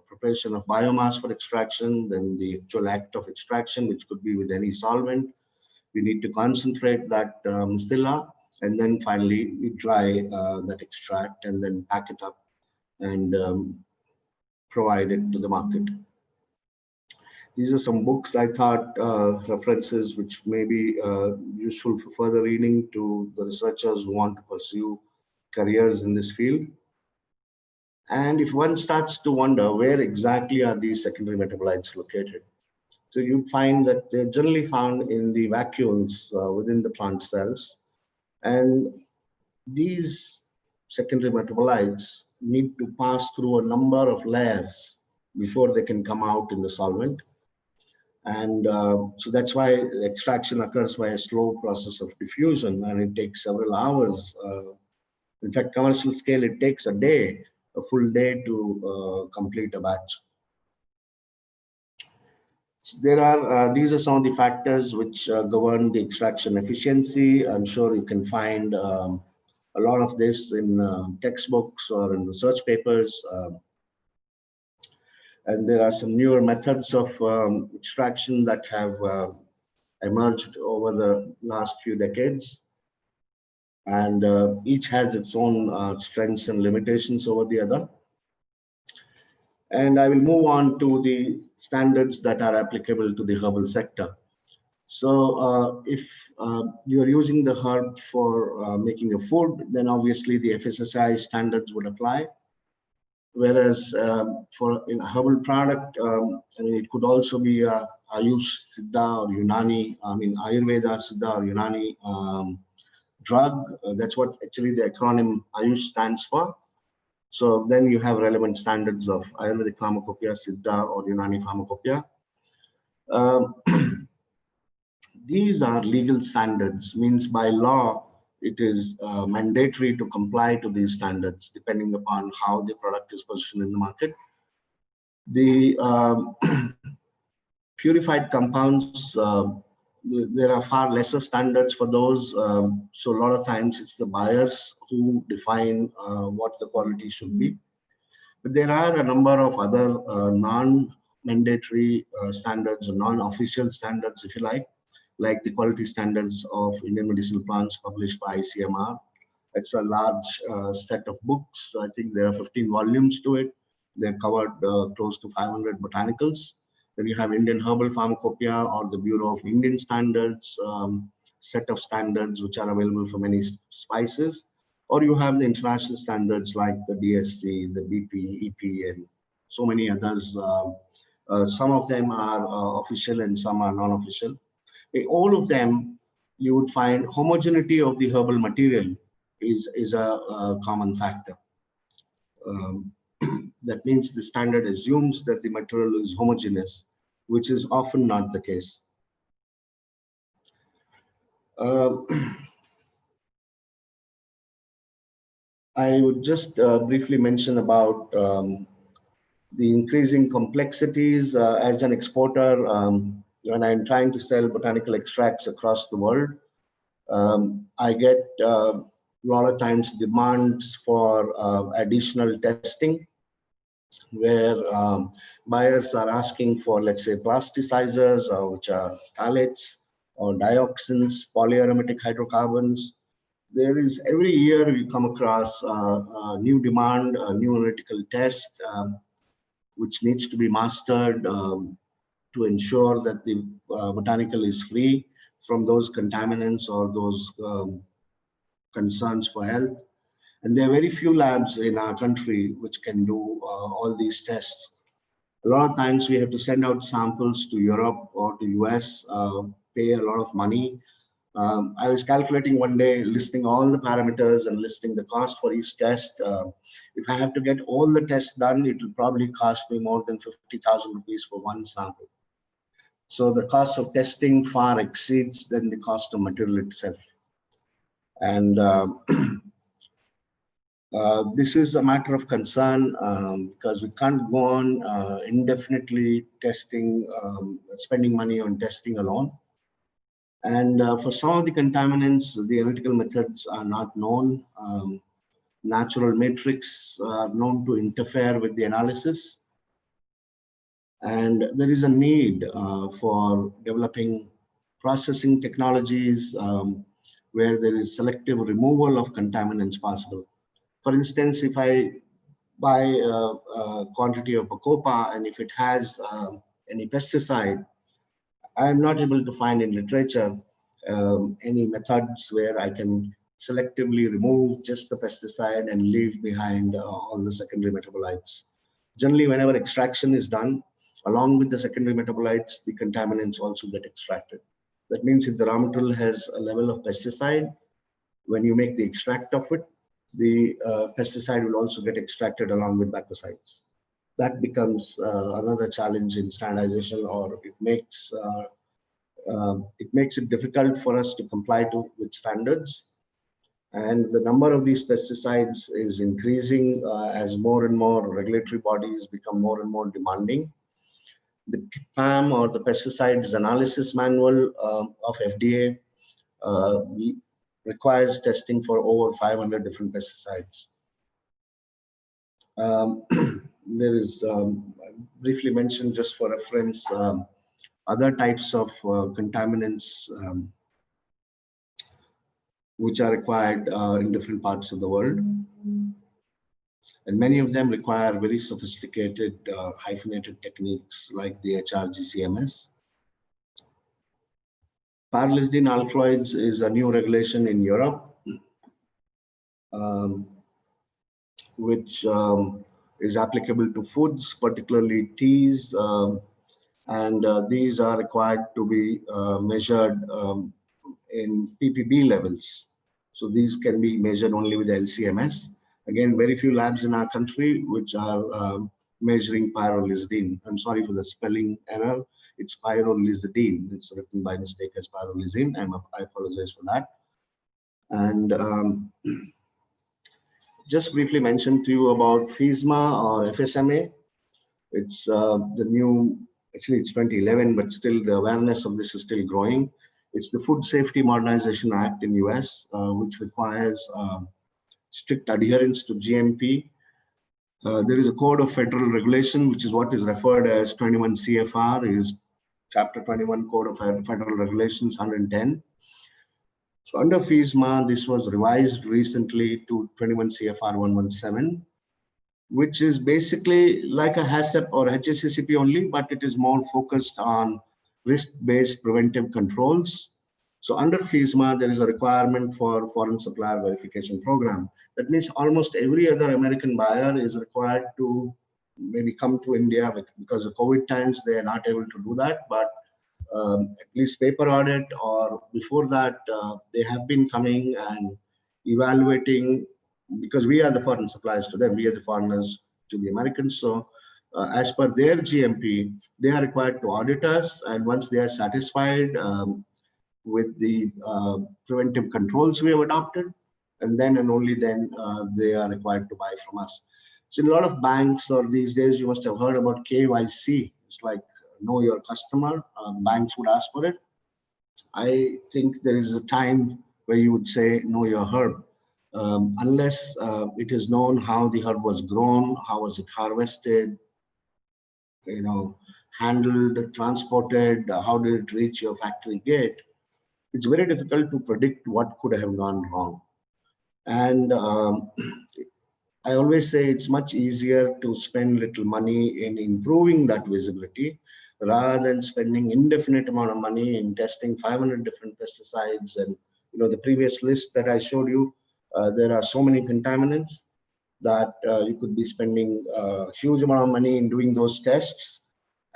preparation of biomass for extraction, then the actual act of extraction, which could be with any solvent. We need to concentrate that distilla, and then finally we dry that extract and then pack it up and provide it to the market. These are some books I thought references which may be useful for further reading to the researchers who want to pursue careers in this field. And if one starts to wonder where exactly are these secondary metabolites located, so you find that they're generally found in the vacuoles within the plant cells. And these secondary metabolites need to pass through a number of layers before they can come out in the solvent. And so that's why extraction occurs by a slow process of diffusion, and it takes several hours. In fact, commercial scale, it takes a day, a full day to complete a batch. There are, these are some of the factors which govern the extraction efficiency. I'm sure you can find a lot of this in textbooks or in research papers. And there are some newer methods of extraction that have emerged over the last few decades. And each has its own strengths and limitations over the other. And I will move on to the standards that are applicable to the herbal sector. So if you are using the herb for making a food, then obviously the FSSAI standards would apply. Whereas for a herbal product, I mean, it could also be Ayush Siddha or Unani, I mean, Ayurveda Siddha or Unani drug. That's what actually the acronym Ayush stands for. So then you have relevant standards of Ayurvedic pharmacopoeia, Siddha or Unani pharmacopoeia. These are legal standards, means by law, it is mandatory to comply to these standards depending upon how the product is positioned in the market. The purified compounds, there are far lesser standards for those. So a lot of times it's the buyers who define what the quality should be. But there are a number of other non-mandatory standards or non-official standards, if you like the quality standards of Indian medicinal plants published by ICMR. It's a large set of books. I think there are 15 volumes to it. They're covered close to 500 botanicals. Then you have Indian Herbal Pharmacopoeia or the Bureau of Indian Standards set of standards which are available for many spices. Or you have the international standards like the DSC, the BP, EP, and so many others. Some of them are official and some are non-official. In all of them, you would find homogeneity of the herbal material is a common factor. That means the standard assumes that the material is homogeneous, which is often not the case. I would just briefly mention about the increasing complexities as an exporter. When I'm trying to sell botanical extracts across the world, I get a lot of times demands for additional testing, where buyers are asking for, let's say, plasticizers, which are phthalates, or dioxins, polyaromatic hydrocarbons. There is, every year we come across a new demand, a new analytical test, which needs to be mastered to ensure that the botanical is free from those contaminants or those concerns for health. And there are very few labs in our country which can do all these tests. A lot of times we have to send out samples to Europe or to US, pay a lot of money. I was calculating one day, listing all the parameters and listing the cost for each test. If I have to get all the tests done, it will probably cost me more than 50,000 rupees for one sample. So the cost of testing far exceeds than the cost of material itself. And this is a matter of concern because we can't go on indefinitely testing, spending money on testing alone. And for some of the contaminants, the analytical methods are not known. Natural matrix are known to interfere with the analysis. And there is a need for developing processing technologies where there is selective removal of contaminants possible. For instance, if I buy a quantity of Bacopa, and if it has any pesticide, I am not able to find in literature any methods where I can selectively remove just the pesticide and leave behind all the secondary metabolites. Generally, whenever extraction is done, along with the secondary metabolites, the contaminants also get extracted. That means if the raw material has a level of pesticide, when you make the extract of it, the pesticide will also get extracted along with bacosides. That becomes another challenge in standardization, or it makes it difficult for us to comply with standards. And the number of these pesticides is increasing as more and more regulatory bodies become more and more demanding. The PAM, or the Pesticides Analysis Manual of FDA, requires testing for over 500 different pesticides. There is, briefly mentioned just for reference, other types of contaminants which are required in different parts of the world. And many of them require very sophisticated hyphenated techniques like the HRGCMS. Pyrrolidine alkaloids is a new regulation in Europe, which is applicable to foods, particularly teas, and these are required to be measured in ppb levels. So these can be measured only with LCMS. Again, very few labs in our country which are measuring pyrrolidine. I'm sorry for the spelling error. It's pyrrolidine. It's written by mistake as pyrrolidine. I apologize for that. And just briefly mention to you about FISMA or FSMA. It's the new, actually it's 2011, but still the awareness of this is still growing. It's the Food Safety Modernization Act in US, which requires strict adherence to GMP. There is a code of federal regulation, which is what is referred as 21 CFR, is Chapter 21 Code of Federal Regulations 110. So under FISMA, this was revised recently to 21 CFR 117, which is basically like a HACCP or HACCP only, but it is more focused on risk-based preventive controls. So under FISMA, there is a requirement for foreign supplier verification program. That means almost every other American buyer is required to maybe come to India because of COVID times, they are not able to do that, but at least paper audit or before that, they have been coming and evaluating, because we are the foreign suppliers to them, we are the foreigners to the Americans. So as per their GMP, they are required to audit us, and once they are satisfied with the preventive controls we have adopted, and then and only then they are required to buy from us. So in a lot of banks, or these days, you must have heard about KYC. It's like know your customer. Banks would ask for it. I think there is a time where you would say know your herb. Unless it is known how the herb was grown, how was it harvested, handled, transported, how did it reach your factory gate, it's very difficult to predict what could have gone wrong. And I always say it's much easier to spend little money in improving that visibility rather than spending indefinite amount of money in testing 500 different pesticides. And the previous list that I showed you, there are so many contaminants that you could be spending a huge amount of money in doing those tests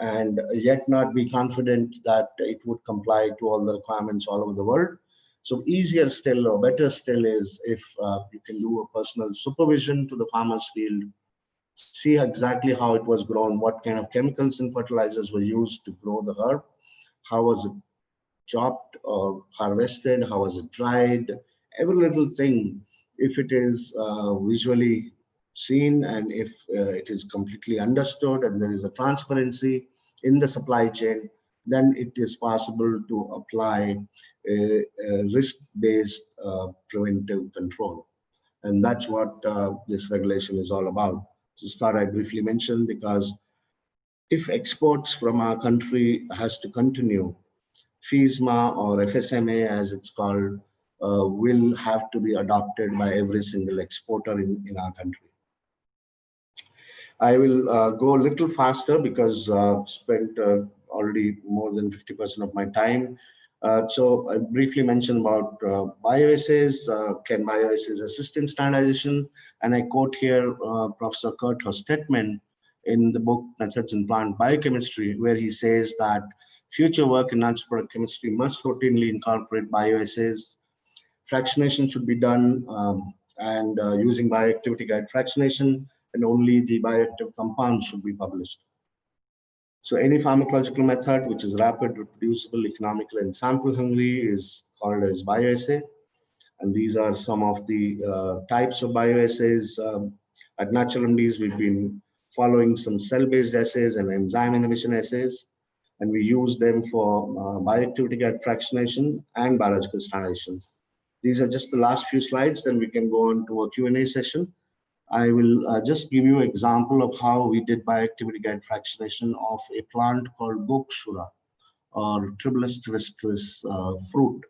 and yet not be confident that it would comply to all the requirements all over the world. So easier still, or better still, is if you can do a personal supervision to the farmer's field, see exactly how it was grown, what kind of chemicals and fertilizers were used to grow the herb, how was it chopped or harvested, how was it dried, every little thing. If it is visually seen, and if it is completely understood, and there is a transparency in the supply chain, then it is possible to apply a risk-based preventive control. And that's what this regulation is all about. Just thought I briefly mention, because if exports from our country has to continue, FISMA or FSMA, as it's called, will have to be adopted by every single exporter in our country. I will go a little faster because I've spent already more than 50% of my time. So I briefly mentioned about bioassays. Can bioassays assist in standardization? And I quote here Professor Kurt Hostetman in the book Methods in Plant Biochemistry, where he says that future work in natural product chemistry must routinely incorporate bioassays. Fractionation should be done and using bioactivity guide fractionation, and only the bioactive compounds should be published. So any pharmacological method which is rapid, reproducible, economical, and sample hungry is called as bioassay. And these are some of the types of bioassays. At Natural MDs, we've been following some cell-based assays and enzyme inhibition assays, and we use them for bioactivity guide fractionation and biological standardization. These are just the last few slides, then we can go on to a Q&A session. I will just give you an example of how we did bioactivity guide fractionation of a plant called Gokshura, or Tribulus terrestris fruit,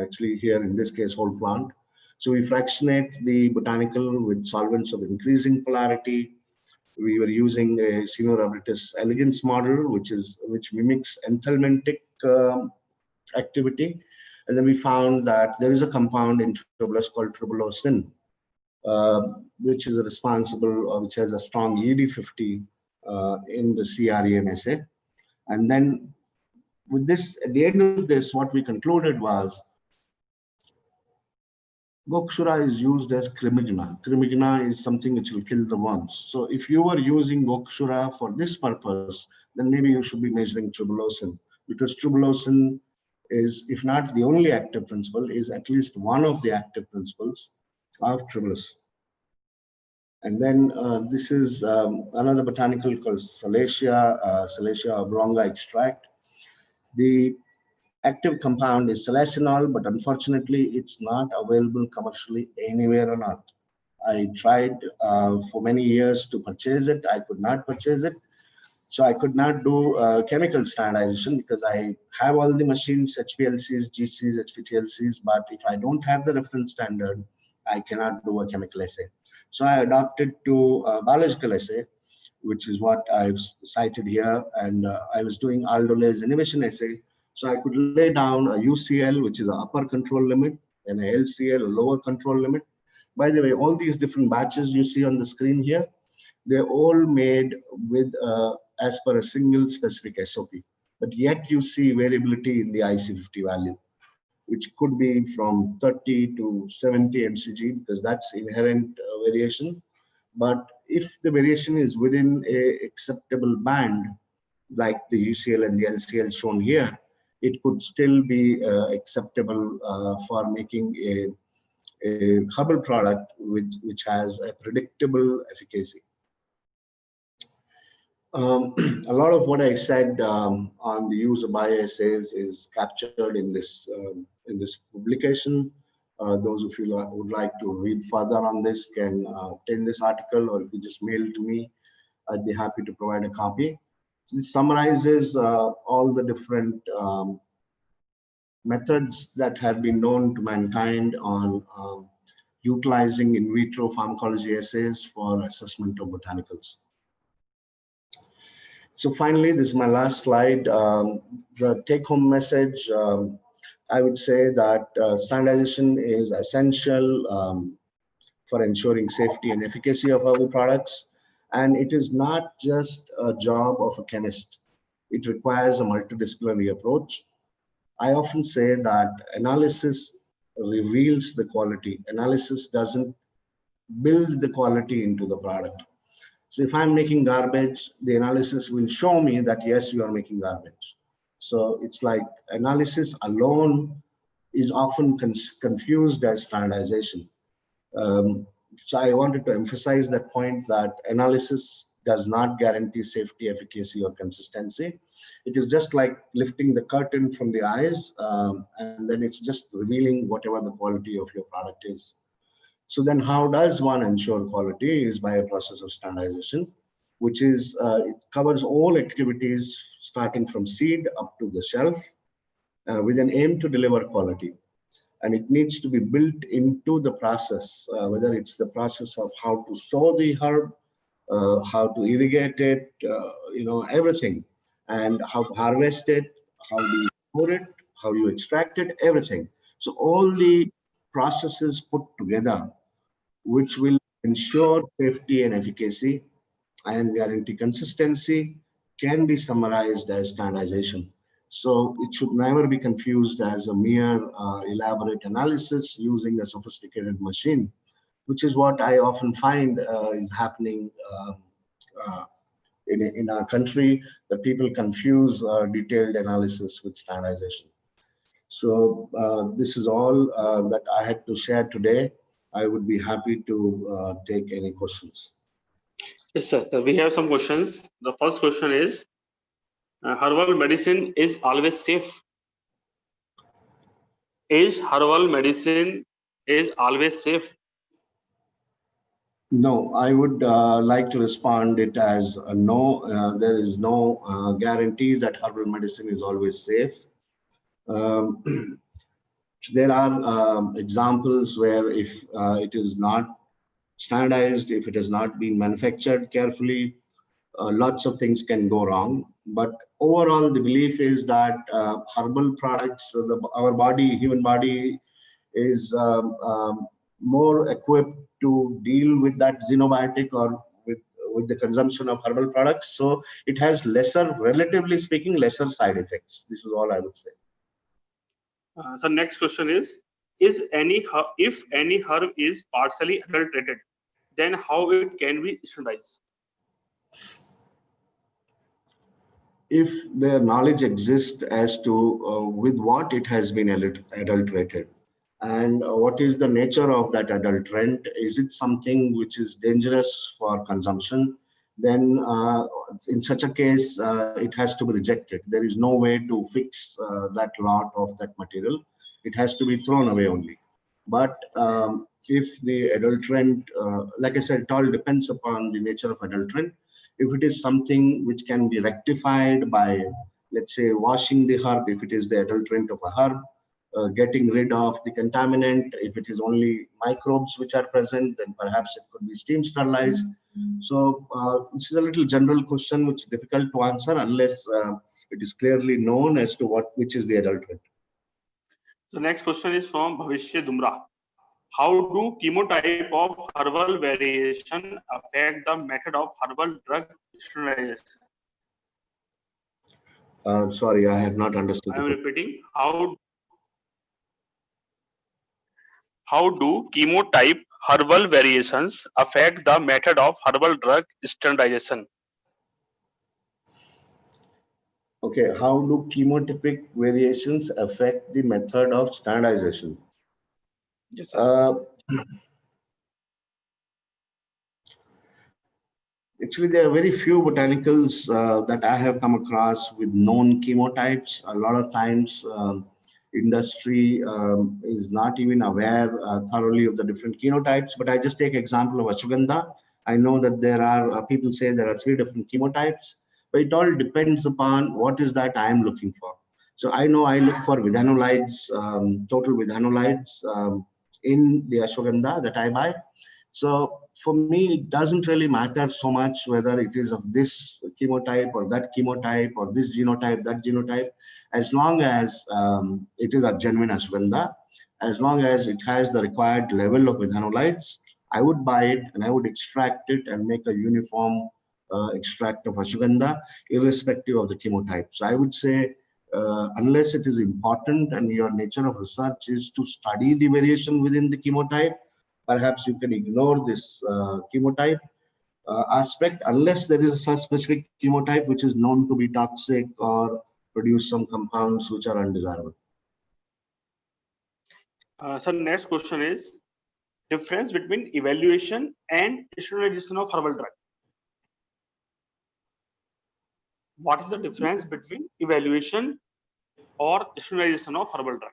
actually here in this case whole plant. So we fractionate the botanical with solvents of increasing polarity. We were using a Caenorhabditis elegans model, which mimics enthelmintic activity. And then we found that there is a compound in Tribulus called tribulosin, which is responsible, which has a strong ED50 in the CREM assay. And then with this, at the end of this, what we concluded was Gokshura is used as crimigna. Crimigna is something which will kill the worms. So if you were using Gokshura for this purpose, then maybe you should be measuring tribulosin, because tribulosin is, if not the only active principle, is at least one of the active principles of Tribulus. And then this is another botanical called Salacia, Salacia oblonga extract. The active compound is salacinol, but unfortunately, it's not available commercially anywhere on earth. I tried for many years to purchase it. I could not purchase it. So I could not do chemical standardization because I have all the machines, HPLCs, GCs, HPTLCs, but if I don't have the reference standard, I cannot do a chemical assay. So I adopted to biological assay, which is what I've cited here, and I was doing aldolase inhibition assay. So I could lay down a UCL, which is an upper control limit, and a LCL, a lower control limit. By the way, all these different batches you see on the screen here, they're all made with as per a single specific SOP, but yet you see variability in the IC50 value. which could be from 30 to 70 mcg, because that's inherent variation. But if the variation is within a acceptable band, like the UCL and the LCL shown here, it could still be acceptable for making a herbal product which has a predictable efficacy. A lot of what I said on the use of bioassays is captured in this publication. Those of you who would like to read further on this can obtain this article, or if you just mail it to me, I'd be happy to provide a copy. This summarizes all the different methods that have been known to mankind on utilizing in vitro pharmacology assays for assessment of botanicals. So finally, this is my last slide. The take-home message, I would say that standardization is essential for ensuring safety and efficacy of herbal products. And it is not just a job of a chemist. It requires a multidisciplinary approach. I often say that analysis reveals the quality. Analysis doesn't build the quality into the product. So if I'm making garbage, the analysis will show me that, yes, you are making garbage. So it's like analysis alone is often confused as standardization. So I wanted to emphasize that point, that analysis does not guarantee safety, efficacy, or consistency. It is just like lifting the curtain from the eyes, and then it's just revealing whatever the quality of your product is. So then how does one ensure quality? Is by a process of standardization, which is, it covers all activities starting from seed up to the shelf with an aim to deliver quality. And it needs to be built into the process, whether it's the process of how to sow the herb, how to irrigate it, everything, and how to harvest it, how do you store it, how you extract it, everything. So all the processes put together, which will ensure safety and efficacy and guarantee consistency, can be summarized as standardization. So it should never be confused as a mere elaborate analysis using a sophisticated machine, which is what I often find is happening in our country, that people confuse detailed analysis with standardization. So this is all that I had to share today. I would be happy to take any questions. Yes, sir. So we have some questions. The first question is, herbal medicine is always safe? Is herbal medicine is always safe? No, I would like to respond it as a no. There is no guarantee that herbal medicine is always safe. There are examples where if it is not standardized, if it has not been manufactured carefully, lots of things can go wrong. But overall, the belief is that herbal products, our body, human body, is more equipped to deal with that xenobiotic or with the consumption of herbal products. So it has lesser, relatively speaking, lesser side effects. This is all I would say. So next question is if any herb is partially adulterated, then how it can be standardized? If the knowledge exists as to with what it has been adulterated, and what is the nature of that adulterant, is it something which is dangerous for consumption, then in such a case, it has to be rejected. There is no way to fix that lot of that material. It has to be thrown away only. But if the adulterant, like I said, it all depends upon the nature of adulterant. If it is something which can be rectified by, let's say, washing the herb, if it is the adulterant of a herb, getting rid of the contaminant. If it is only microbes which are present, then perhaps it could be steam sterilized. So this is a little general question which is difficult to answer unless it is clearly known as to which is the adulterant. So next question is from Bhavishya Dumra. How do chemotype of herbal variation affect the method of herbal drug standardization? Sorry, I have not understood. I am repeating. How do chemotype herbal variations affect the method of herbal drug standardization? Okay, how do chemotypic variations affect the method of standardization? Yes, sir. Actually, there are very few botanicals that I have come across with known chemotypes. A lot of times, industry is not even aware thoroughly of the different chemotypes. But I just take example of ashwagandha. I know that there are people say there are 3 different chemotypes, but it all depends upon what is that I am looking for. So I know I look for vithanolides, total vithanolides in the ashwagandha that I buy. So for me, it doesn't really matter so much whether it is of this chemotype or that chemotype or this genotype, that genotype, as long as it is a genuine ashwagandha, as long as it has the required level of ethanolides, I would buy it and I would extract it and make a uniform extract of ashwagandha, irrespective of the chemotype. So I would say, unless it is important and your nature of research is to study the variation within the chemotype, perhaps you can ignore this chemotype aspect unless there is a specific chemotype which is known to be toxic or produce some compounds which are undesirable. So next question is difference between evaluation and standardization of herbal drug. What is the difference between evaluation or standardization of herbal drug?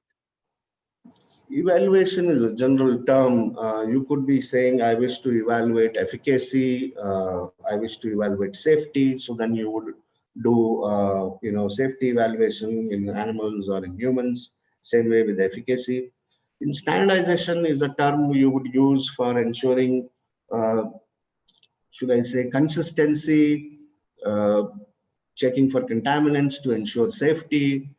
Evaluation is a general term. You could be saying, I wish to evaluate efficacy, I wish to evaluate safety. So then you would do, safety evaluation in animals or in humans, same way with efficacy. In standardization is a term you would use for ensuring, uh, should I say, consistency, uh, checking for contaminants to ensure safety,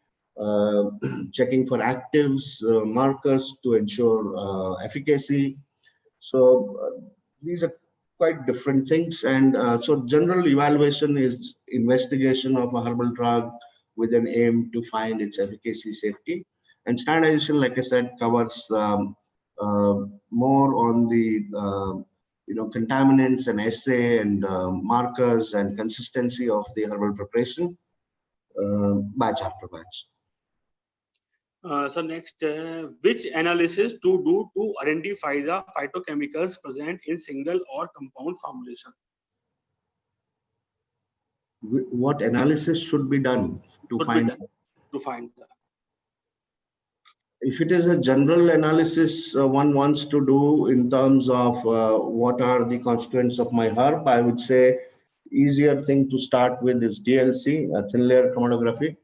uh, checking for actives, markers to ensure efficacy. So these are quite different things. And so general evaluation is investigation of a herbal drug with an aim to find its efficacy, safety. And standardization, like I said, covers uh, more on the contaminants and assay and markers and consistency of the herbal preparation batch after batch. So next, which analysis to do to identify the phytochemicals present in single or compound formulation? What analysis should be done to Should be find? done to find the. If it is a general analysis one wants to do in terms of what are the constituents of my herb, I would say easier thing to start with is TLC, thin layer chromatography.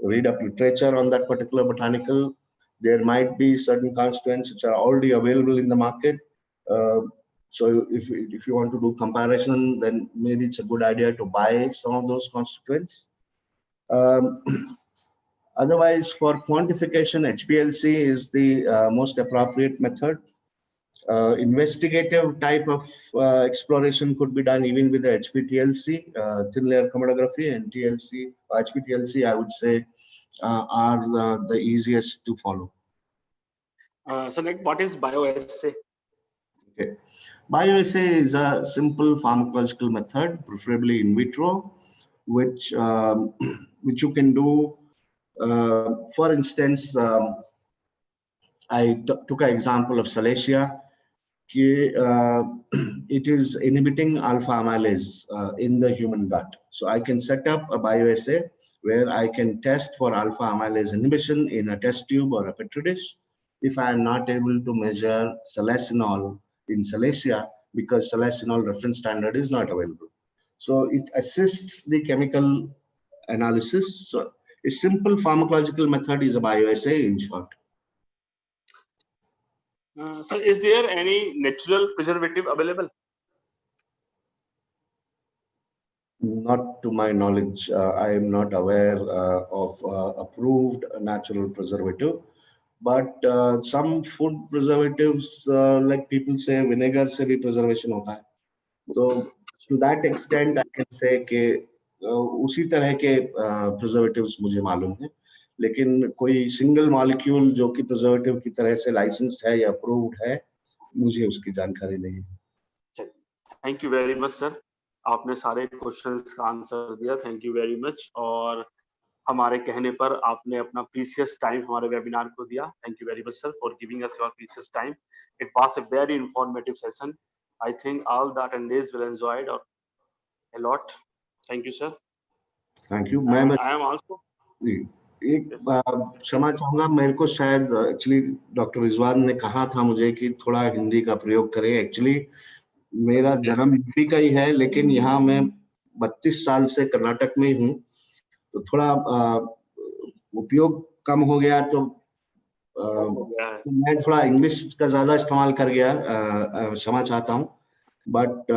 Read up literature on that particular botanical. There might be certain constituents which are already available in the market. Uh, so if you want to do comparison, then maybe it's a good idea to buy some of those constituents. Um, Otherwise, for quantification, HPLC is the most appropriate method. Investigative type of exploration could be done even with the HPTLC, thin layer chromatography, and TLC, HPTLC, I would say, are the easiest to follow. So next, what is bioassay? Okay. Bioassay is a simple pharmacological method, preferably in vitro, which which you can do. For instance, I took an example of Salacia. It is inhibiting alpha amylase in the human gut. So I can set up a bioassay where I can test for alpha amylase inhibition in a test tube or a petri dish. If I am not able to measure salacinol in Salacia because salacinol reference standard is not available. So it assists the chemical analysis. So a simple pharmacological method is a bioassay in short. So is there any natural preservative available? Not to my knowledge. I am not aware of approved natural preservative, but some food preservatives, like people say, vinegar से भी preservation होता है. So to that extent, I can say कि उसी तरह के preservatives मुझे मालूम है. लेकिन कोई सिंगल मॉलिक्यूल जो कि प्रिजर्वेटिव की तरह से लाइसेंस्ड है या अप्रूव्ड है, मुझे उसकी जानकारी नहीं है। Thank you very much sir, आपने सारे क्वेश्चंस का आंसर दिया, थैंक यू वेरी मच। और हमारे कहने पर आपने अपना प्रीशियस टाइम हमारे वेबिनार को दिया। Thank you very much sir for giving us your precious time. It was a very informative session. I think all the attendants will enjoy it a lot. Thank you sir. Thank you. And I am also एक क्षमा चाहूंगा, मेरे को शायद actually doctor Rizwan ने कहा था मुझे कि थोड़ा हिंदी का प्रयोग करें। एक्चुअली मेरा जन्म यूपी का ही है, लेकिन यहाँ मैं 32 साल से कर्नाटक में ही हूँ, तो थोड़ा उपयोग कम हो गया, तो मैं थोड़ा इंग्लिश का ज्यादा इस्तेमाल कर गया, क्षमा चाहता हूँ, बट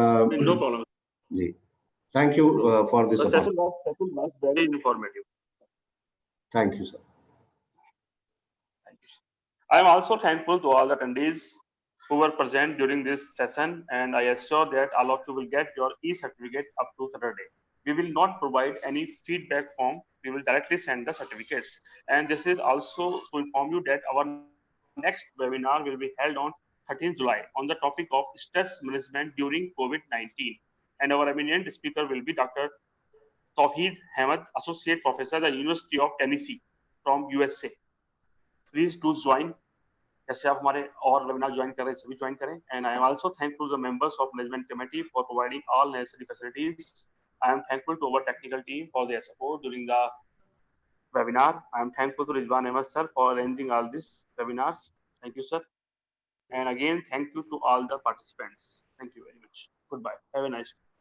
no problem. जी, thank you for this The session opportunity. was very informative. Thank you sir. Thank you. I am also thankful to all the attendees who were present during this session, and I assure that all of you will get your e-certificate up to Saturday. We will not provide any feedback form. We will directly send the certificates. And this is also to inform you that our next webinar will be held on 13th July on the topic of stress management during COVID-19. And our eminent speaker will be Dr. Tawheed Hamad, Associate Professor at the University of Tennessee from USA. Please do join. जैसे आप हमारे और webinar join कर रहे हैं, सभी join करें। And I am also thankful to the members of management committee for providing all necessary facilities. I am thankful to our technical team for their support during the webinar. I am thankful to Rizwan Ahmed sir for arranging all these webinars. Thank you, sir. And again, thank you to all the participants. Thank you very much. Goodbye. Have a nice day.